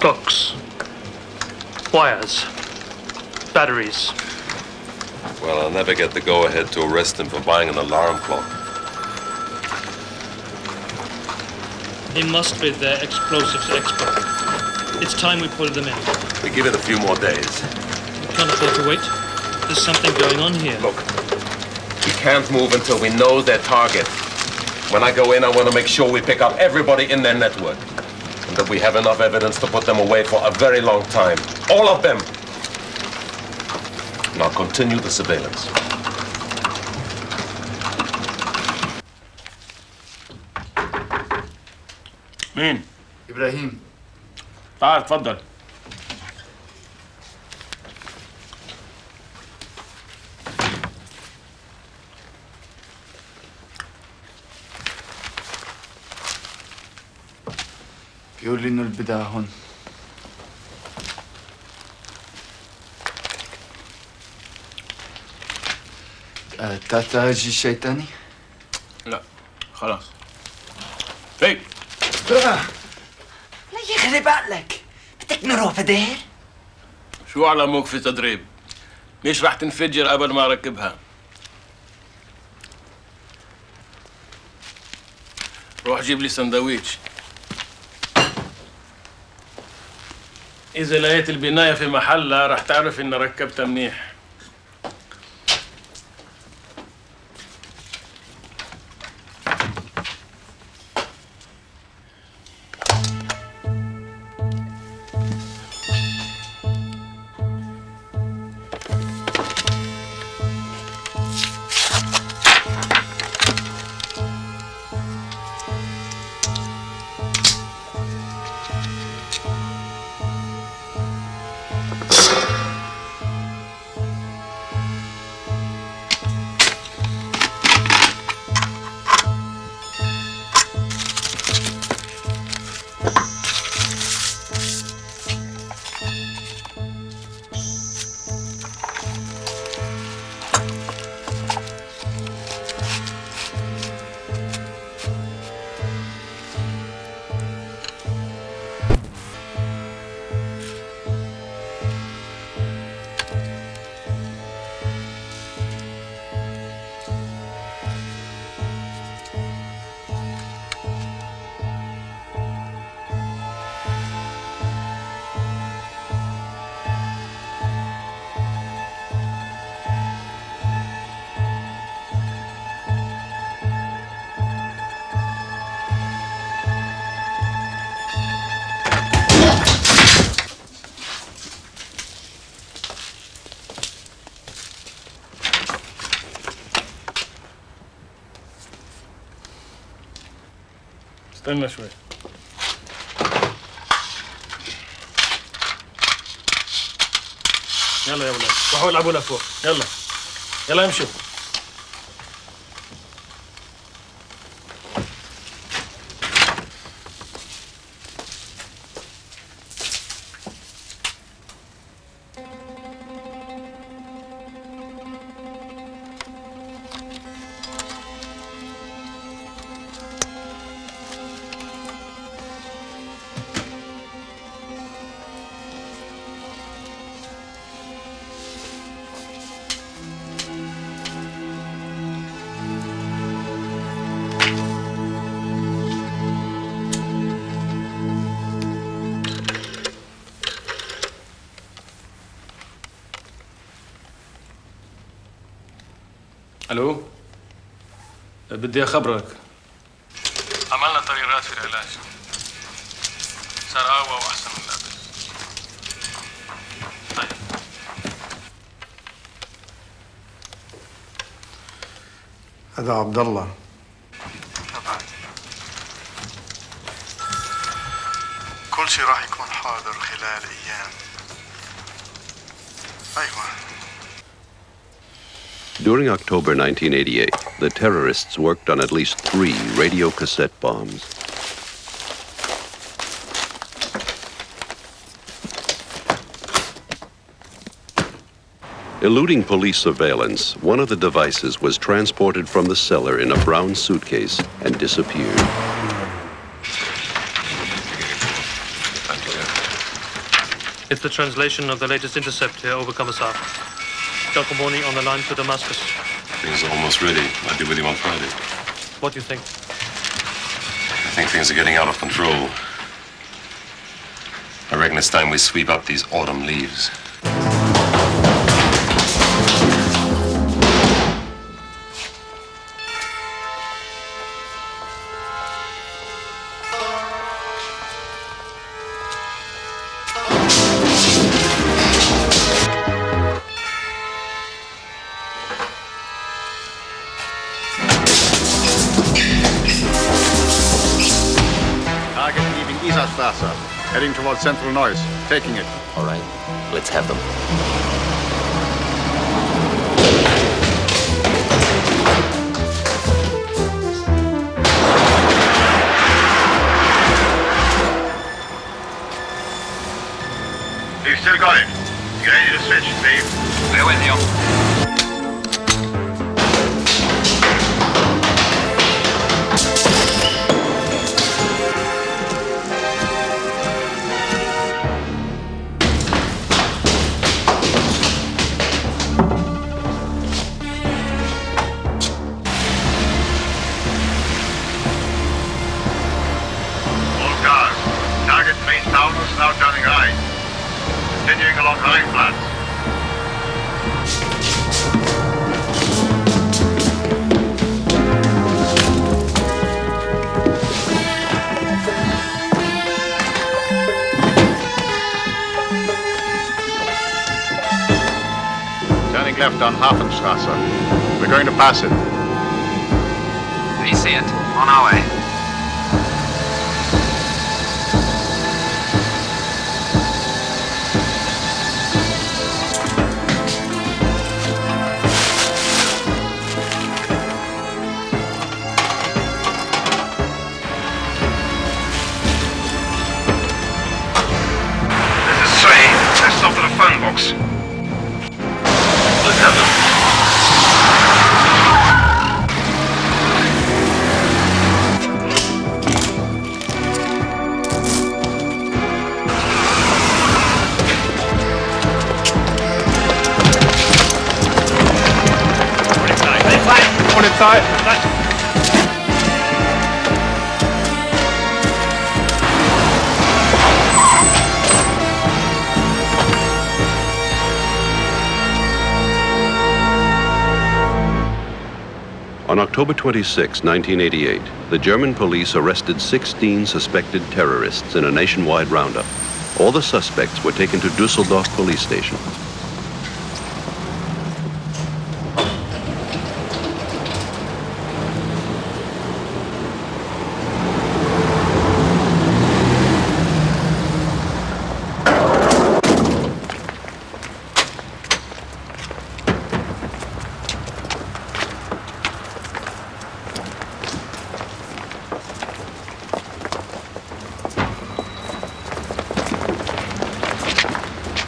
Hooks, wires, batteries. Well, I'll never get the go-ahead to arrest him for buying an alarm clock. He must be their explosives expert. It's time we pulled them in. We give it a few more days. We can't afford to wait. There's something going on here. Look, we can't move until we know their target. When I go in, I want to make sure we pick up everybody in their network. And that we have enough evidence to put them away for a very long time. All of them. And I'll continue the surveillance. مين؟ إبراهيم. تعال اتفضل. بيقول لي إنه البضاعة هون. تحتاج شيء تاني؟ لا خلاص. هي لا يخرب عقلك، بدك نروح بدير؟ شو علموك في تدريب؟ ليش راح تنفجر قبل ما اركبها؟ روح جيب لي سندويش. إذا لقيت البناية في محلها راح تعرف إني ركبتها منيح. استنى شوي. يلا يا ولاد روحوا العبوا لفوق. يلا يلا امشوا. الو بدي اخبرك عملنا تغييرات في العلاج صار اقوى واحسن من قبل. طيب هذا عبد الله. كل شيء راح يكون حاضر خلال ايام. ايوه. During October 1988, the terrorists worked on at least 3 radio cassette bombs. Eluding police surveillance, one of the devices was transported from the cellar in a brown suitcase and disappeared. It's the translation of the latest intercept here over Commissar. Giacomoni on the line to Damascus. Things are almost ready. I'll be with him on Friday. What do you think? I think things are getting out of control. I reckon it's time we sweep up these autumn leaves. Heading towards Central Noise. Taking it. All right. Let's have them. You've still got it. You ready to switch, Steve? We're with you. Now turning right. Continuing along right flats. Turning left on Hafenstrasse. We're going to pass it. We see it. On our way. Phone box. Let's have them. Polizei! On October 26, 1988, the German police arrested 16 suspected terrorists in a nationwide roundup. All the suspects were taken to Dusseldorf police station.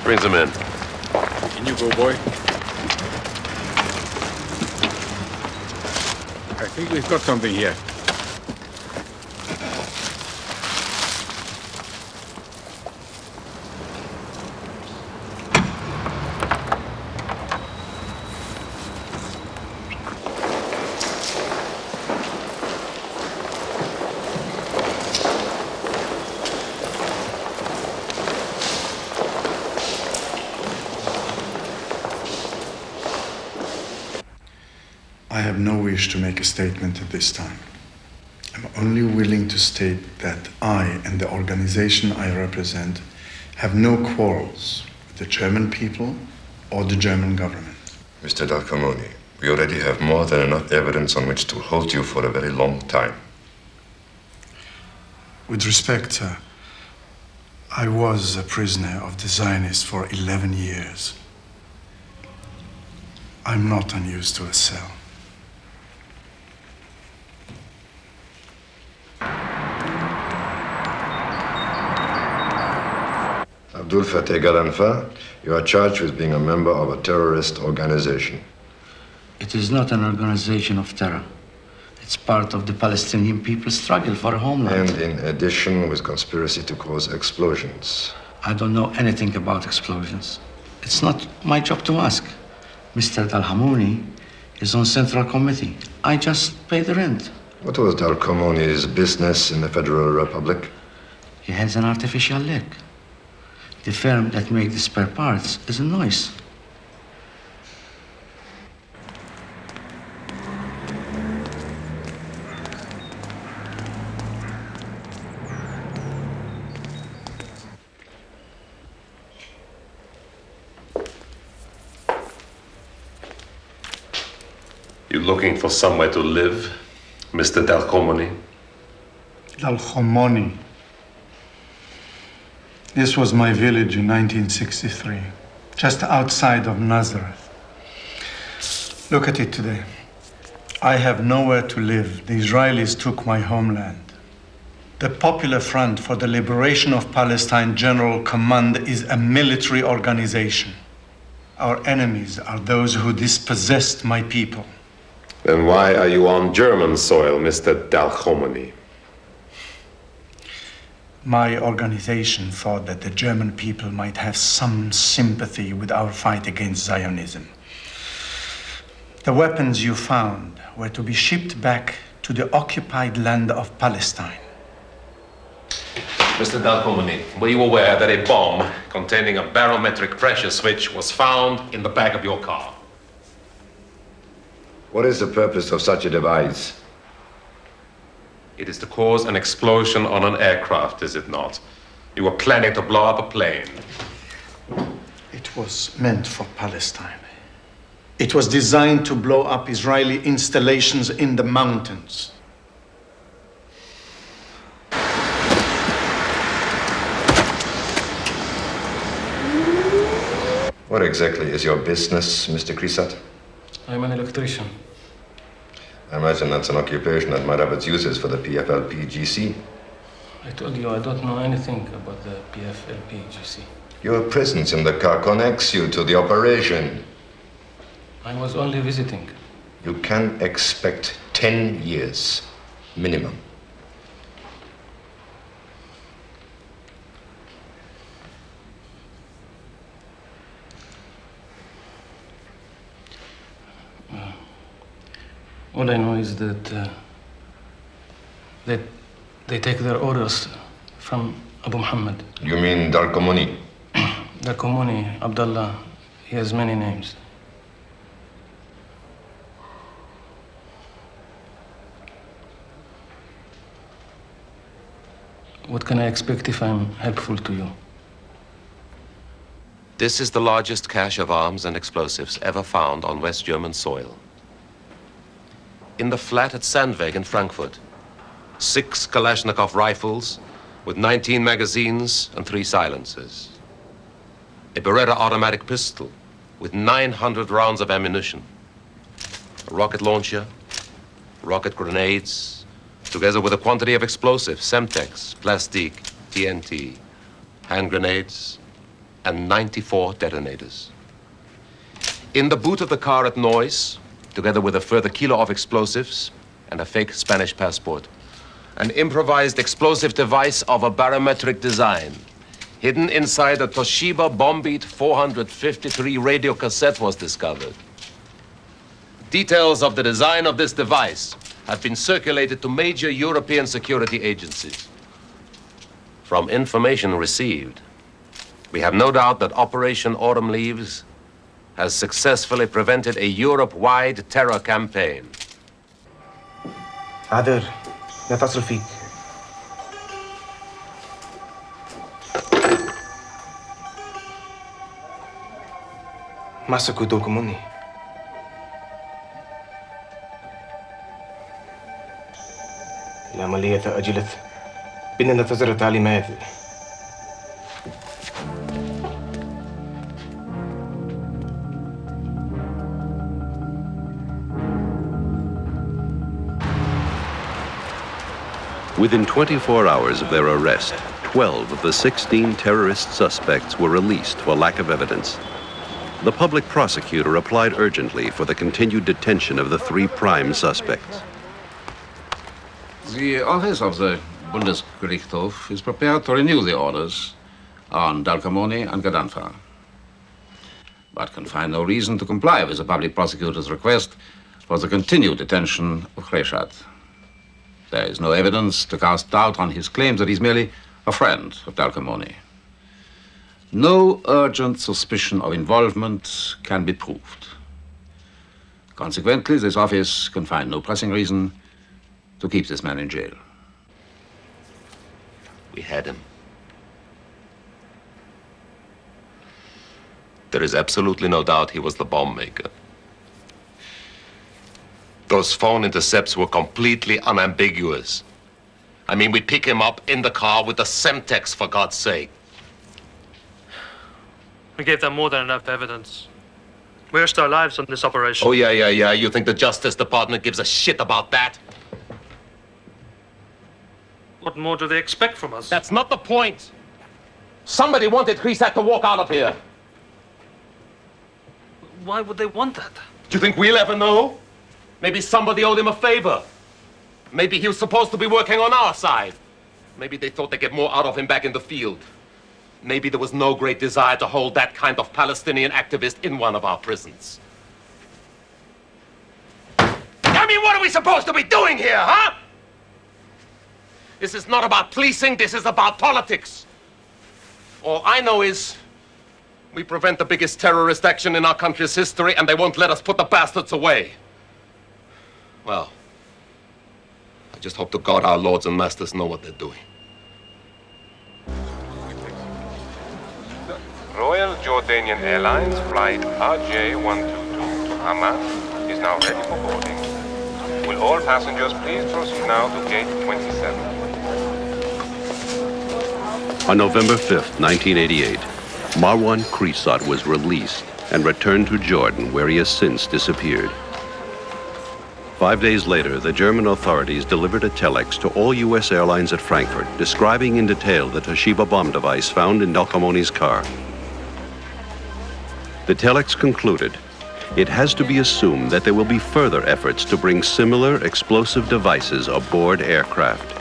Brings them in. In you go, boy. I think we've got something here. I have no wish to make a statement at this time. I'm only willing to state that I and the organization I represent have no quarrels with the German people or the German government. Mr. Dalcomoni, we already have more than enough evidence on which to hold you for a very long time. With respect, sir, I was a prisoner of the Zionists for 11 years. I'm not unused to a cell. Abdul Fattah Galanfa, you are charged with being a member of a terrorist organization. It is not an organization of terror. It's part of the Palestinian people's struggle for a homeland. And in addition, with conspiracy to cause explosions. I don't know anything about explosions. It's not my job to ask. Mr. Dalhamouni is on Central Committee. I just pay the rent. What was Dalcomoni's business in the Federal Republic? He has an artificial leg. The firm that makes the spare parts is a noise. You looking for somewhere to live, Mr. Dalcomoni? Dalcomoni. This was my village in 1963, just outside of Nazareth. Look at it today. I have nowhere to live. The Israelis took my homeland. The Popular Front for the Liberation of Palestine General Command is a military organization. Our enemies are those who dispossessed my people. Then why are you on German soil, Mr. Dalcomoni? My organization thought that the German people might have some sympathy with our fight against Zionism. The weapons you found were to be shipped back to the occupied land of Palestine. Mr. Dalcomoni, were you aware that a bomb containing a barometric pressure switch was found in the back of your car? What is the purpose of such a device? It is to cause an explosion on an aircraft, is it not? You were planning to blow up a plane. It was meant for Palestine. It was designed to blow up Israeli installations in the mountains. What exactly is your business, Mr. Krisat? I'm an electrician. I imagine that's an occupation that might have its uses for the PFLP-GC. I told you I don't know anything about the PFLP-GC. Your presence in the car connects you to the operation. I was only visiting. You can expect 10 years, minimum. All I know is that they take their orders from Abu Muhammad. You mean Dalcomoni? Dalcomoni, Abdullah, he has many names. What can I expect if I'm helpful to you? This is the largest cache of arms and explosives ever found on West German soil. In the flat at Sandweg in Frankfurt, 6 Kalashnikov rifles with 19 magazines and 3 silencers. A Beretta automatic pistol with 900 rounds of ammunition. A rocket launcher, rocket grenades, together with a quantity of explosives, Semtex, plastique, TNT, hand grenades, and 94 detonators. In the boot of the car at Neuss, together with a further kilo of explosives and a fake Spanish passport, an improvised explosive device of a barometric design, hidden inside a Toshiba Bombbeat 453 radio cassette, was discovered. Details of the design of this device have been circulated to major European security agencies. From information received, we have no doubt that Operation Autumn Leaves has successfully prevented a Europe-wide terror campaign. عذر نتصل فيك. مسكوا دوكموني. العملية تأجلت. بدنا ننتظر التعليمات. Within 24 hours of their arrest, 12 of the 16 terrorist suspects were released for lack of evidence. The public prosecutor applied urgently for the continued detention of the 3 prime suspects. The office of the Bundesgerichtshof is prepared to renew the orders on Dalcamoni and Gadanfa, but can find no reason to comply with the public prosecutor's request for the continued detention of Kreshat. There is no evidence to cast doubt on his claims that he's merely a friend of Dalcamoni. No urgent suspicion of involvement can be proved. Consequently, this office can find no pressing reason to keep this man in jail. We had him. There is absolutely no doubt he was the bomb maker. Those phone intercepts were completely unambiguous. I mean, we pick him up in the car with the Semtex, for God's sake. We gave them more than enough evidence. We risked our lives on this operation. Oh, yeah. You think the Justice Department gives a shit about that? What more do they expect from us? That's not the point. Somebody wanted Kresat to walk out of here. Why would they want that? Do you think we'll ever know? Maybe somebody owed him a favor. Maybe he was supposed to be working on our side. Maybe they thought they'd get more out of him back in the field. Maybe there was no great desire to hold that kind of Palestinian activist in one of our prisons. I mean, what are we supposed to be doing here, huh? This is not about policing, this is about politics. All I know is we prevent the biggest terrorist action in our country's history, and they won't let us put the bastards away. Well, I just hope to God our lords and masters know what they're doing. Royal Jordanian Airlines flight RJ122 to Amman is now ready for boarding. Will all passengers please proceed now to gate 27? On November 5th, 1988, Marwan Kresat was released and returned to Jordan, where he has since disappeared. 5 days later, the German authorities delivered a telex to all U.S. airlines at Frankfurt, describing in detail the Toshiba bomb device found in Dalcamoni's car. The telex concluded, it has to be assumed that there will be further efforts to bring similar explosive devices aboard aircraft.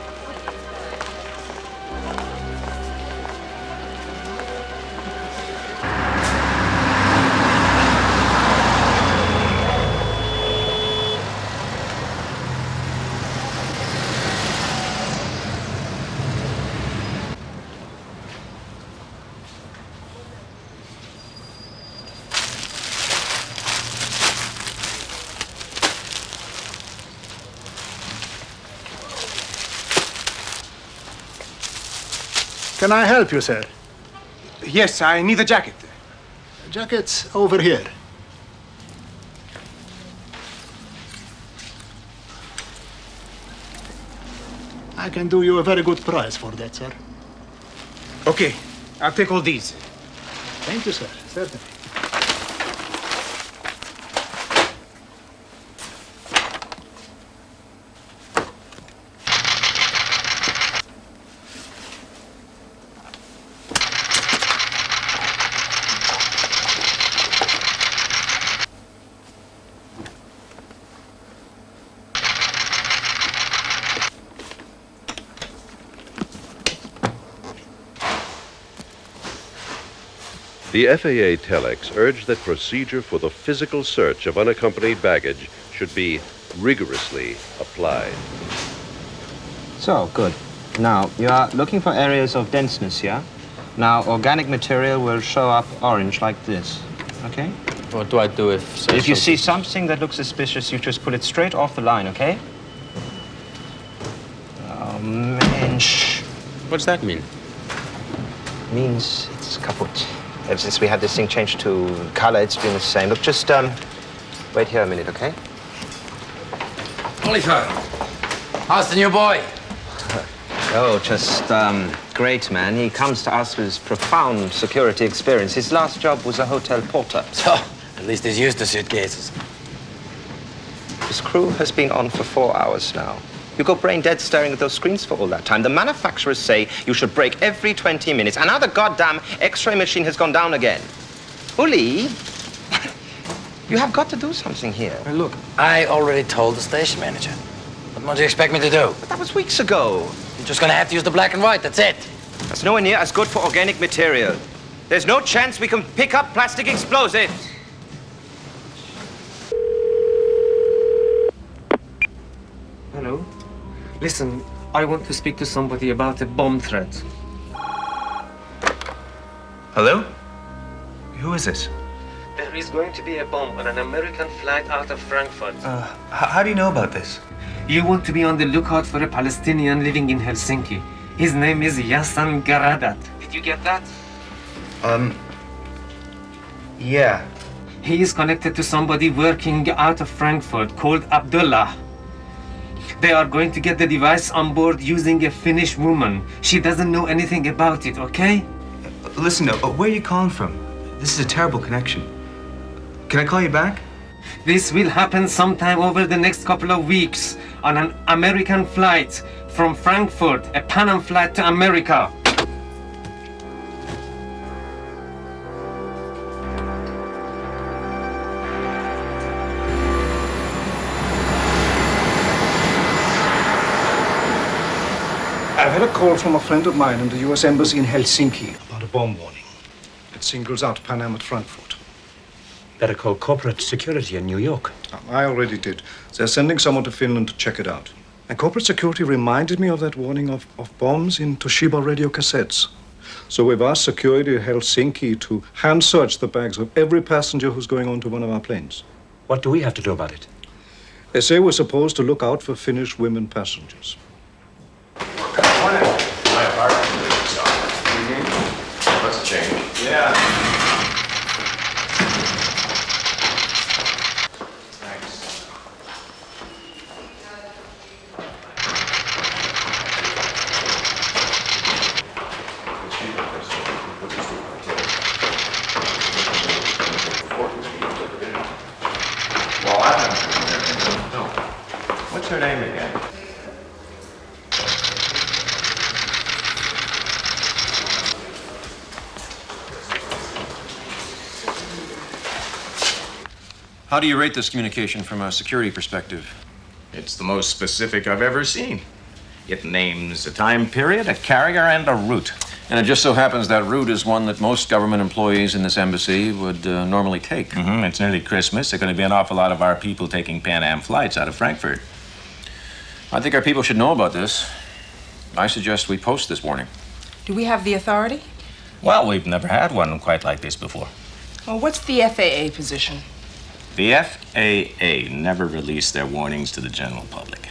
Can I help you, sir? Yes, I need a jacket. Jacket's over here. I can do you a very good price for that, sir. Okay, I'll take all these. Thank you, sir. Certainly. The FAA telex urged that procedure for the physical search of unaccompanied baggage should be rigorously applied. So, good. Now, you are looking for areas of denseness here. Now, organic material will show up orange like this, okay? What do I do if... you see something that looks suspicious, you just pull it straight off the line, okay? Oh, Mensch. What does that mean? Means it's kaput. Ever since we had this thing changed to color, it's been the same. Look, just wait here a minute, okay? Oliver, how's the new boy? Oh, just great, man. He comes to us with profound security experience. His last job was a hotel porter. So, at least he's used to suitcases. His crew has been on for 4 hours now. You go brain dead staring at those screens for all that time. The manufacturers say you should break every 20 minutes. And now the goddamn X-ray machine has gone down again. Uli, you have got to do something here. Well, look, I already told the station manager. What more do you expect me to do? But that was weeks ago. You're just gonna have to use the black and white, that's it. That's nowhere near as good for organic material. There's no chance we can pick up plastic explosives. Hello? Listen, I want to speak to somebody about a bomb threat. Hello? Who is this? There is going to be a bomb on an American flight out of Frankfurt. How do you know about this? You want to be on the lookout for a Palestinian living in Helsinki. His name is Yassan Garadat. Did you get that? Yeah. He is connected to somebody working out of Frankfurt called Abdullah. They are going to get the device on board using a Finnish woman. She doesn't know anything about it, okay? Listen, where are you calling from? This is a terrible connection. Can I call you back? This will happen sometime over the next couple of weeks on an American flight from Frankfurt, a Pan Am flight to America. I've had a call from a friend of mine in the U.S. Embassy in Helsinki about a bomb warning. It singles out Pan Am at Frankfurt. Better call corporate security in New York. I already did. They're sending someone to Finland to check it out. And corporate security reminded me of that warning of bombs in Toshiba radio cassettes. So we've asked security in Helsinki to hand search the bags of every passenger who's going onto one of our planes. What do we have to do about it? They say we're supposed to look out for Finnish women passengers. That's a change. Yeah. What's her name again? How do you rate this communication from a security perspective? It's the most specific I've ever seen. It names a time period, a carrier, and a route. And it just so happens that route is one that most government employees in this embassy would normally take. It's nearly Christmas. There's going to be an awful lot of our people taking Pan Am flights out of Frankfurt. I think our people should know about this. I suggest we post this warning. Do we have the authority? Well, we've never had one quite like this before. Well, what's the FAA position? The FAA never released their warnings to the general public.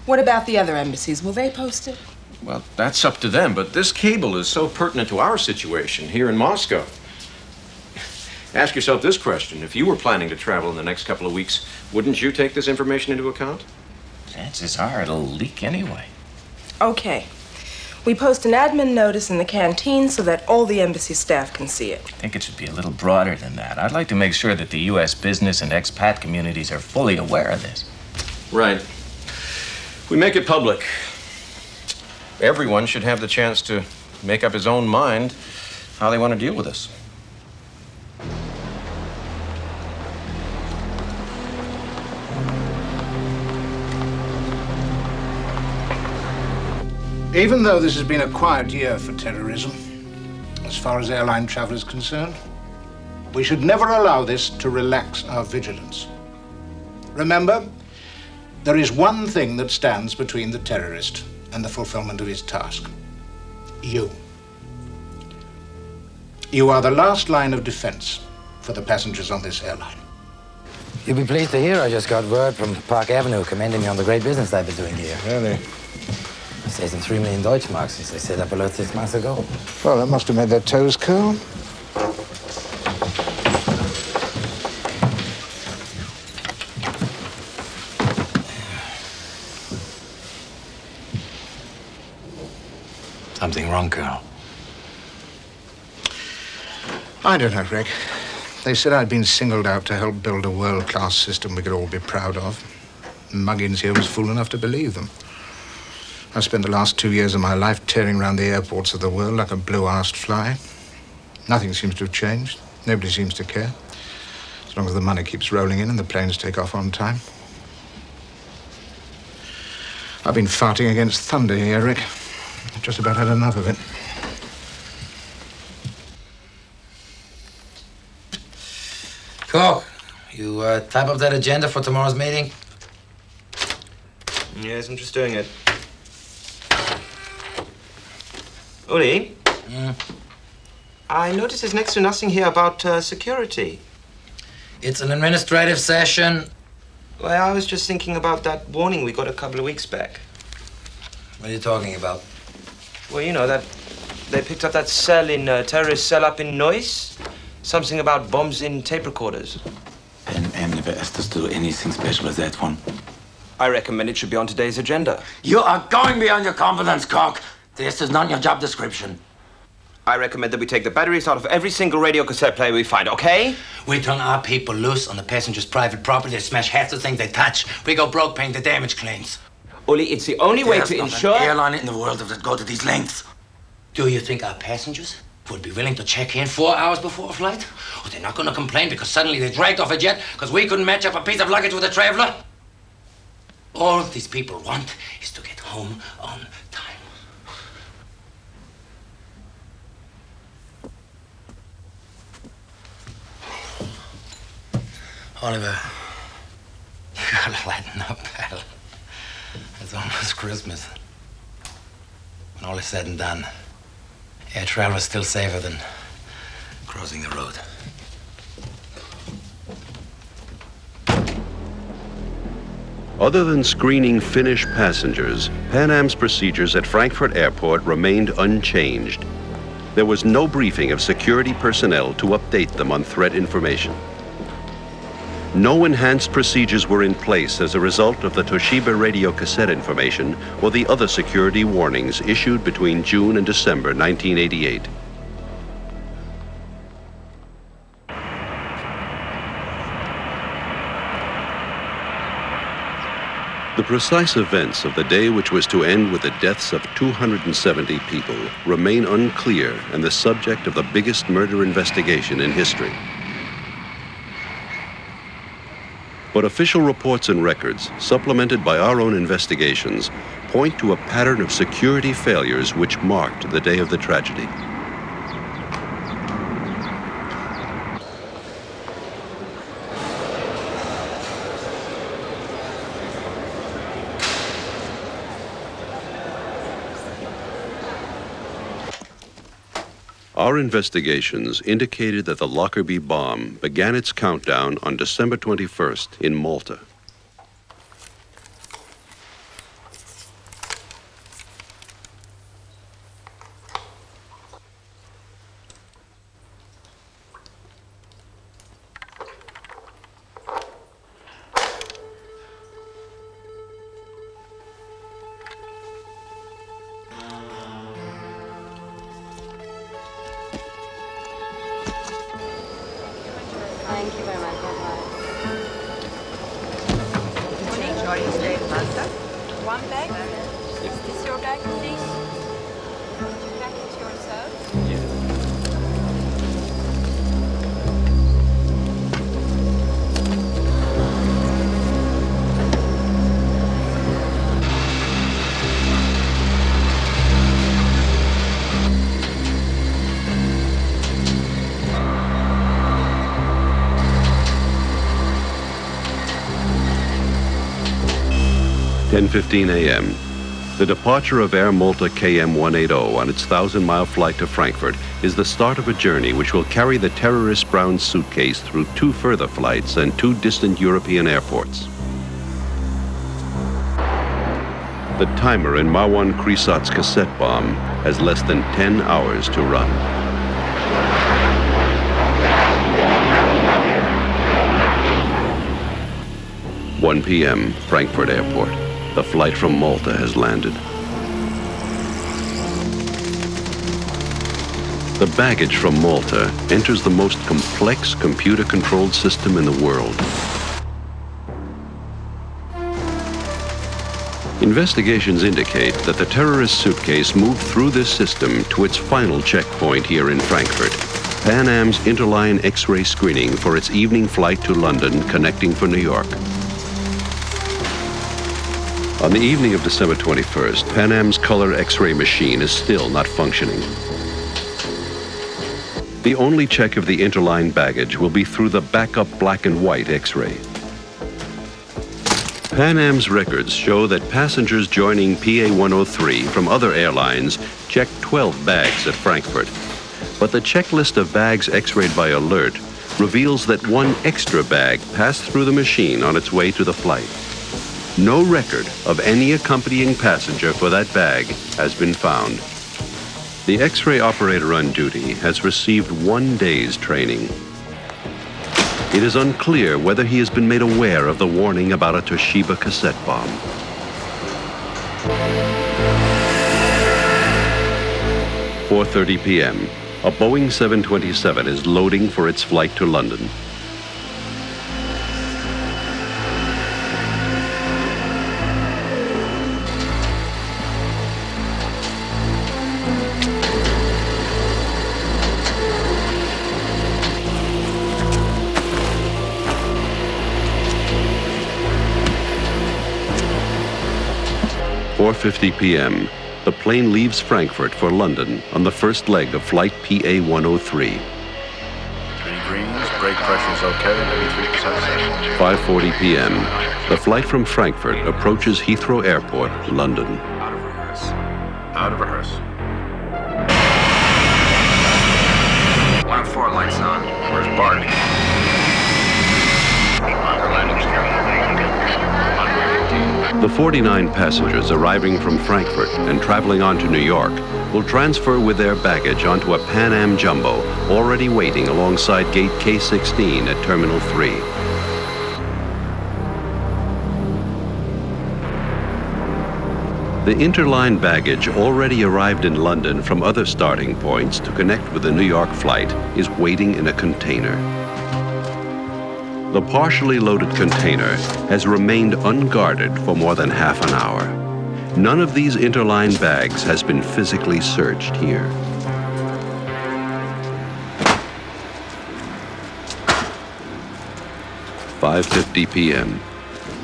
What about the other embassies? Will they post it? Well, that's up to them, but this cable is so pertinent to our situation here in Moscow. Ask yourself this question. If you were planning to travel in the next couple of weeks, wouldn't you take this information into account? Chances are it'll leak anyway. Okay. We post an admin notice in the canteen so that all the embassy staff can see it. I think it should be a little broader than that. I'd like to make sure that the U.S. business and expat communities are fully aware of this. Right. We make it public. Everyone should have the chance to make up his own mind how they want to deal with this. Even though this has been a quiet year for terrorism, as far as airline travel is concerned. We should never allow this to relax our vigilance. Remember, there is one thing that stands between the terrorist and the fulfillment of his task. You. You are the last line of defense for the passengers on this airline. You'll be pleased to hear I just got word from Park Avenue commending me on the great business I've been doing here. Really? It says in 3 million Deutschmarks since they set up alert 6 months ago. Well, that must have made their toes curl. Something wrong, Colonel. I don't know, Rick. They said I'd been singled out to help build a world-class system we could all be proud of. Muggins here was fool enough to believe them. I spent the last 2 years of my life tearing around the airports of the world like a blue-arsed fly. Nothing seems to have changed. Nobody seems to care. As long as the money keeps rolling in and the planes take off on time. I've been farting against thunder here, Rick. I've just about had enough of it. Cook, you type up that agenda for tomorrow's meeting? Yes, I'm just doing it. Uli? I noticed there's next to nothing here about security. It's an administrative session. Well, I was just thinking about that warning we got a couple of weeks back. What are you talking about? Well, you know, that they picked up that cell in terrorist cell up in Neuss. Something about bombs in tape recorders. And never asked us to do anything special with that one. I recommend it should be on today's agenda. You are going beyond your competence, Cock. This is not your job description. I recommend that we take the batteries out of every single radio cassette player we find, okay? We turn our people loose on the passengers' private property. They smash half the thing they touch. We go broke paying the damage claims. Uli, it's the only way to ensure... There's not an airline in the world that would go to these lengths. Do you think our passengers would be willing to check in 4 hours before a flight? Oh, they're not going to complain because suddenly they dragged off a jet because we couldn't match up a piece of luggage with a traveler? All these people want is to get home on time. Oliver, you gotta lighten up, pal. It's almost Christmas. When all is said and done, air travel is still safer than crossing the road. Other than screening Finnish passengers, Pan Am's procedures at Frankfurt Airport remained unchanged. There was no briefing of security personnel to update them on threat information. No enhanced procedures were in place as a result of the Toshiba radio cassette information or the other security warnings issued between June and December 1988. The precise events of the day which was to end with the deaths of 270 people remain unclear and the subject of the biggest murder investigation in history. But official reports and records, supplemented by our own investigations, point to a pattern of security failures which marked the day of the tragedy. Our investigations indicated that the Lockerbie bomb began its countdown on December 21st in Malta. Thank you very much. Bye-bye. Are you staying pasta? One bag? Is this your bag, please? Did you pack it yourself? 10:15 a.m. The departure of Air Malta KM-180 on its 1,000-mile flight to Frankfurt is the start of a journey which will carry the terrorist brown suitcase through 2 further flights and 2 distant European airports. The timer in Marwan Kresat's cassette bomb has less than 10 hours to run. "1 p.m., Frankfurt Airport. The flight from Malta has landed. The baggage from Malta enters the most complex computer-controlled system in the world. Investigations indicate that the terrorist suitcase moved through this system to its final checkpoint here in Frankfurt, Pan Am's interline X-ray screening for its evening flight to London connecting for New York. On the evening of December 21st, Pan Am's color X-ray machine is still not functioning. The only check of the interline baggage will be through the backup black and white X-ray. Pan Am's records show that passengers joining PA-103 from other airlines checked 12 bags at Frankfurt, but the checklist of bags X-rayed by Alert reveals that 1 extra bag passed through the machine on its way to the flight. No record of any accompanying passenger for that bag has been found. The X-ray operator on duty has received 1 day's training. It is unclear whether he has been made aware of the warning about a Toshiba cassette bomb. "4:30 p.m. A Boeing 727 is loading for its flight to London. "4:50 p.m. The plane leaves Frankfurt for London on the first leg of flight PA-103. 3 greens, brake pressure's okay, 83% safe. 5:40 p.m. The flight from Frankfurt approaches Heathrow Airport, London. Out of rehearse. Out of rehearse. 104 lights on. Where's Bart? The 49 passengers arriving from Frankfurt and traveling on to New York will transfer with their baggage onto a Pan Am Jumbo already waiting alongside gate K16 at Terminal 3. The interline baggage already arrived in London from other starting points to connect with the New York flight is waiting in a container. The partially loaded container has remained unguarded for more than half an hour. None of these interline bags has been physically searched here. "5:50 p.m.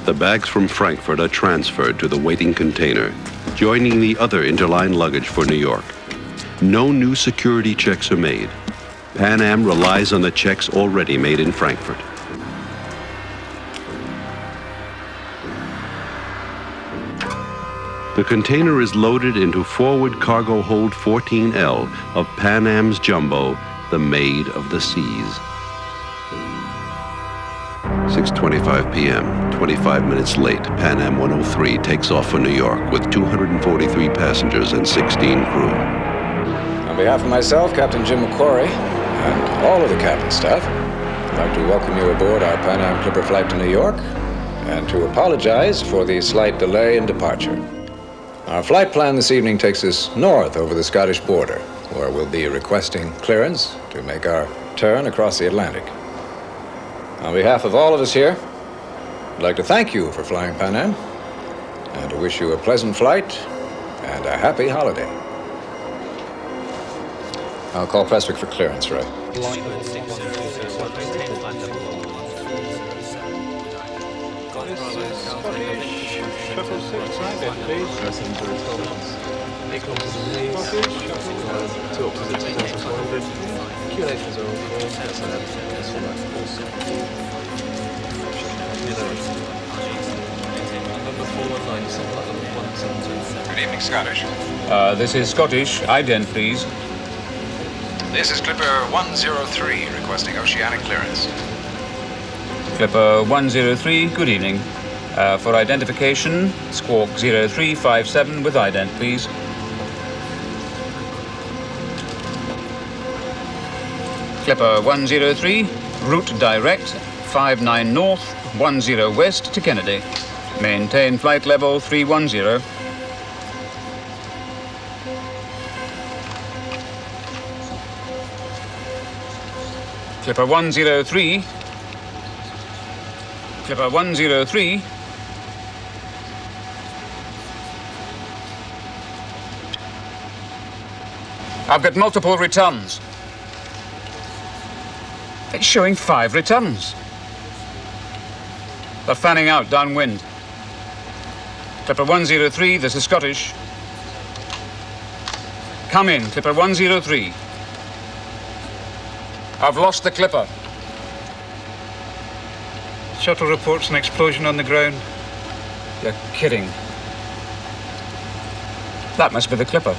The bags from Frankfurt are transferred to the waiting container, joining the other interline luggage for New York. No new security checks are made. Pan Am relies on the checks already made in Frankfurt. The container is loaded into forward cargo hold 14L of Pan Am's Jumbo, the Maid of the Seas. 6:25 p.m., 25 minutes late, Pan Am 103 takes off for New York with 243 passengers and 16 crew. On behalf of myself, Captain Jim McQuarrie, and all of the cabin staff, I'd like to welcome you aboard our Pan Am Clipper flight to New York and to apologize for the slight delay in departure. Our flight plan this evening takes us north over the Scottish border, where we'll be requesting clearance to make our turn across the Atlantic. On behalf of all of us here, I'd like to thank you for flying Pan Am and to wish you a pleasant flight and a happy holiday. I'll call Prestwick for clearance, Ray. Number 419. Good evening, Scottish. This is Scottish. Ident, please. This is Clipper 103, requesting oceanic clearance. Clipper 103, good evening. For identification, squawk 0357 with ident, please. Clipper 103, route direct, 59 north, 10 west to Kennedy. Maintain flight level 310. Clipper 103. Clipper 103. I've got multiple returns. It's showing 5 returns. They're fanning out downwind. Clipper 103, this is Scottish. Come in, Clipper 103. I've lost the Clipper. Shuttle reports an explosion on the ground. You're kidding. That must be the Clipper.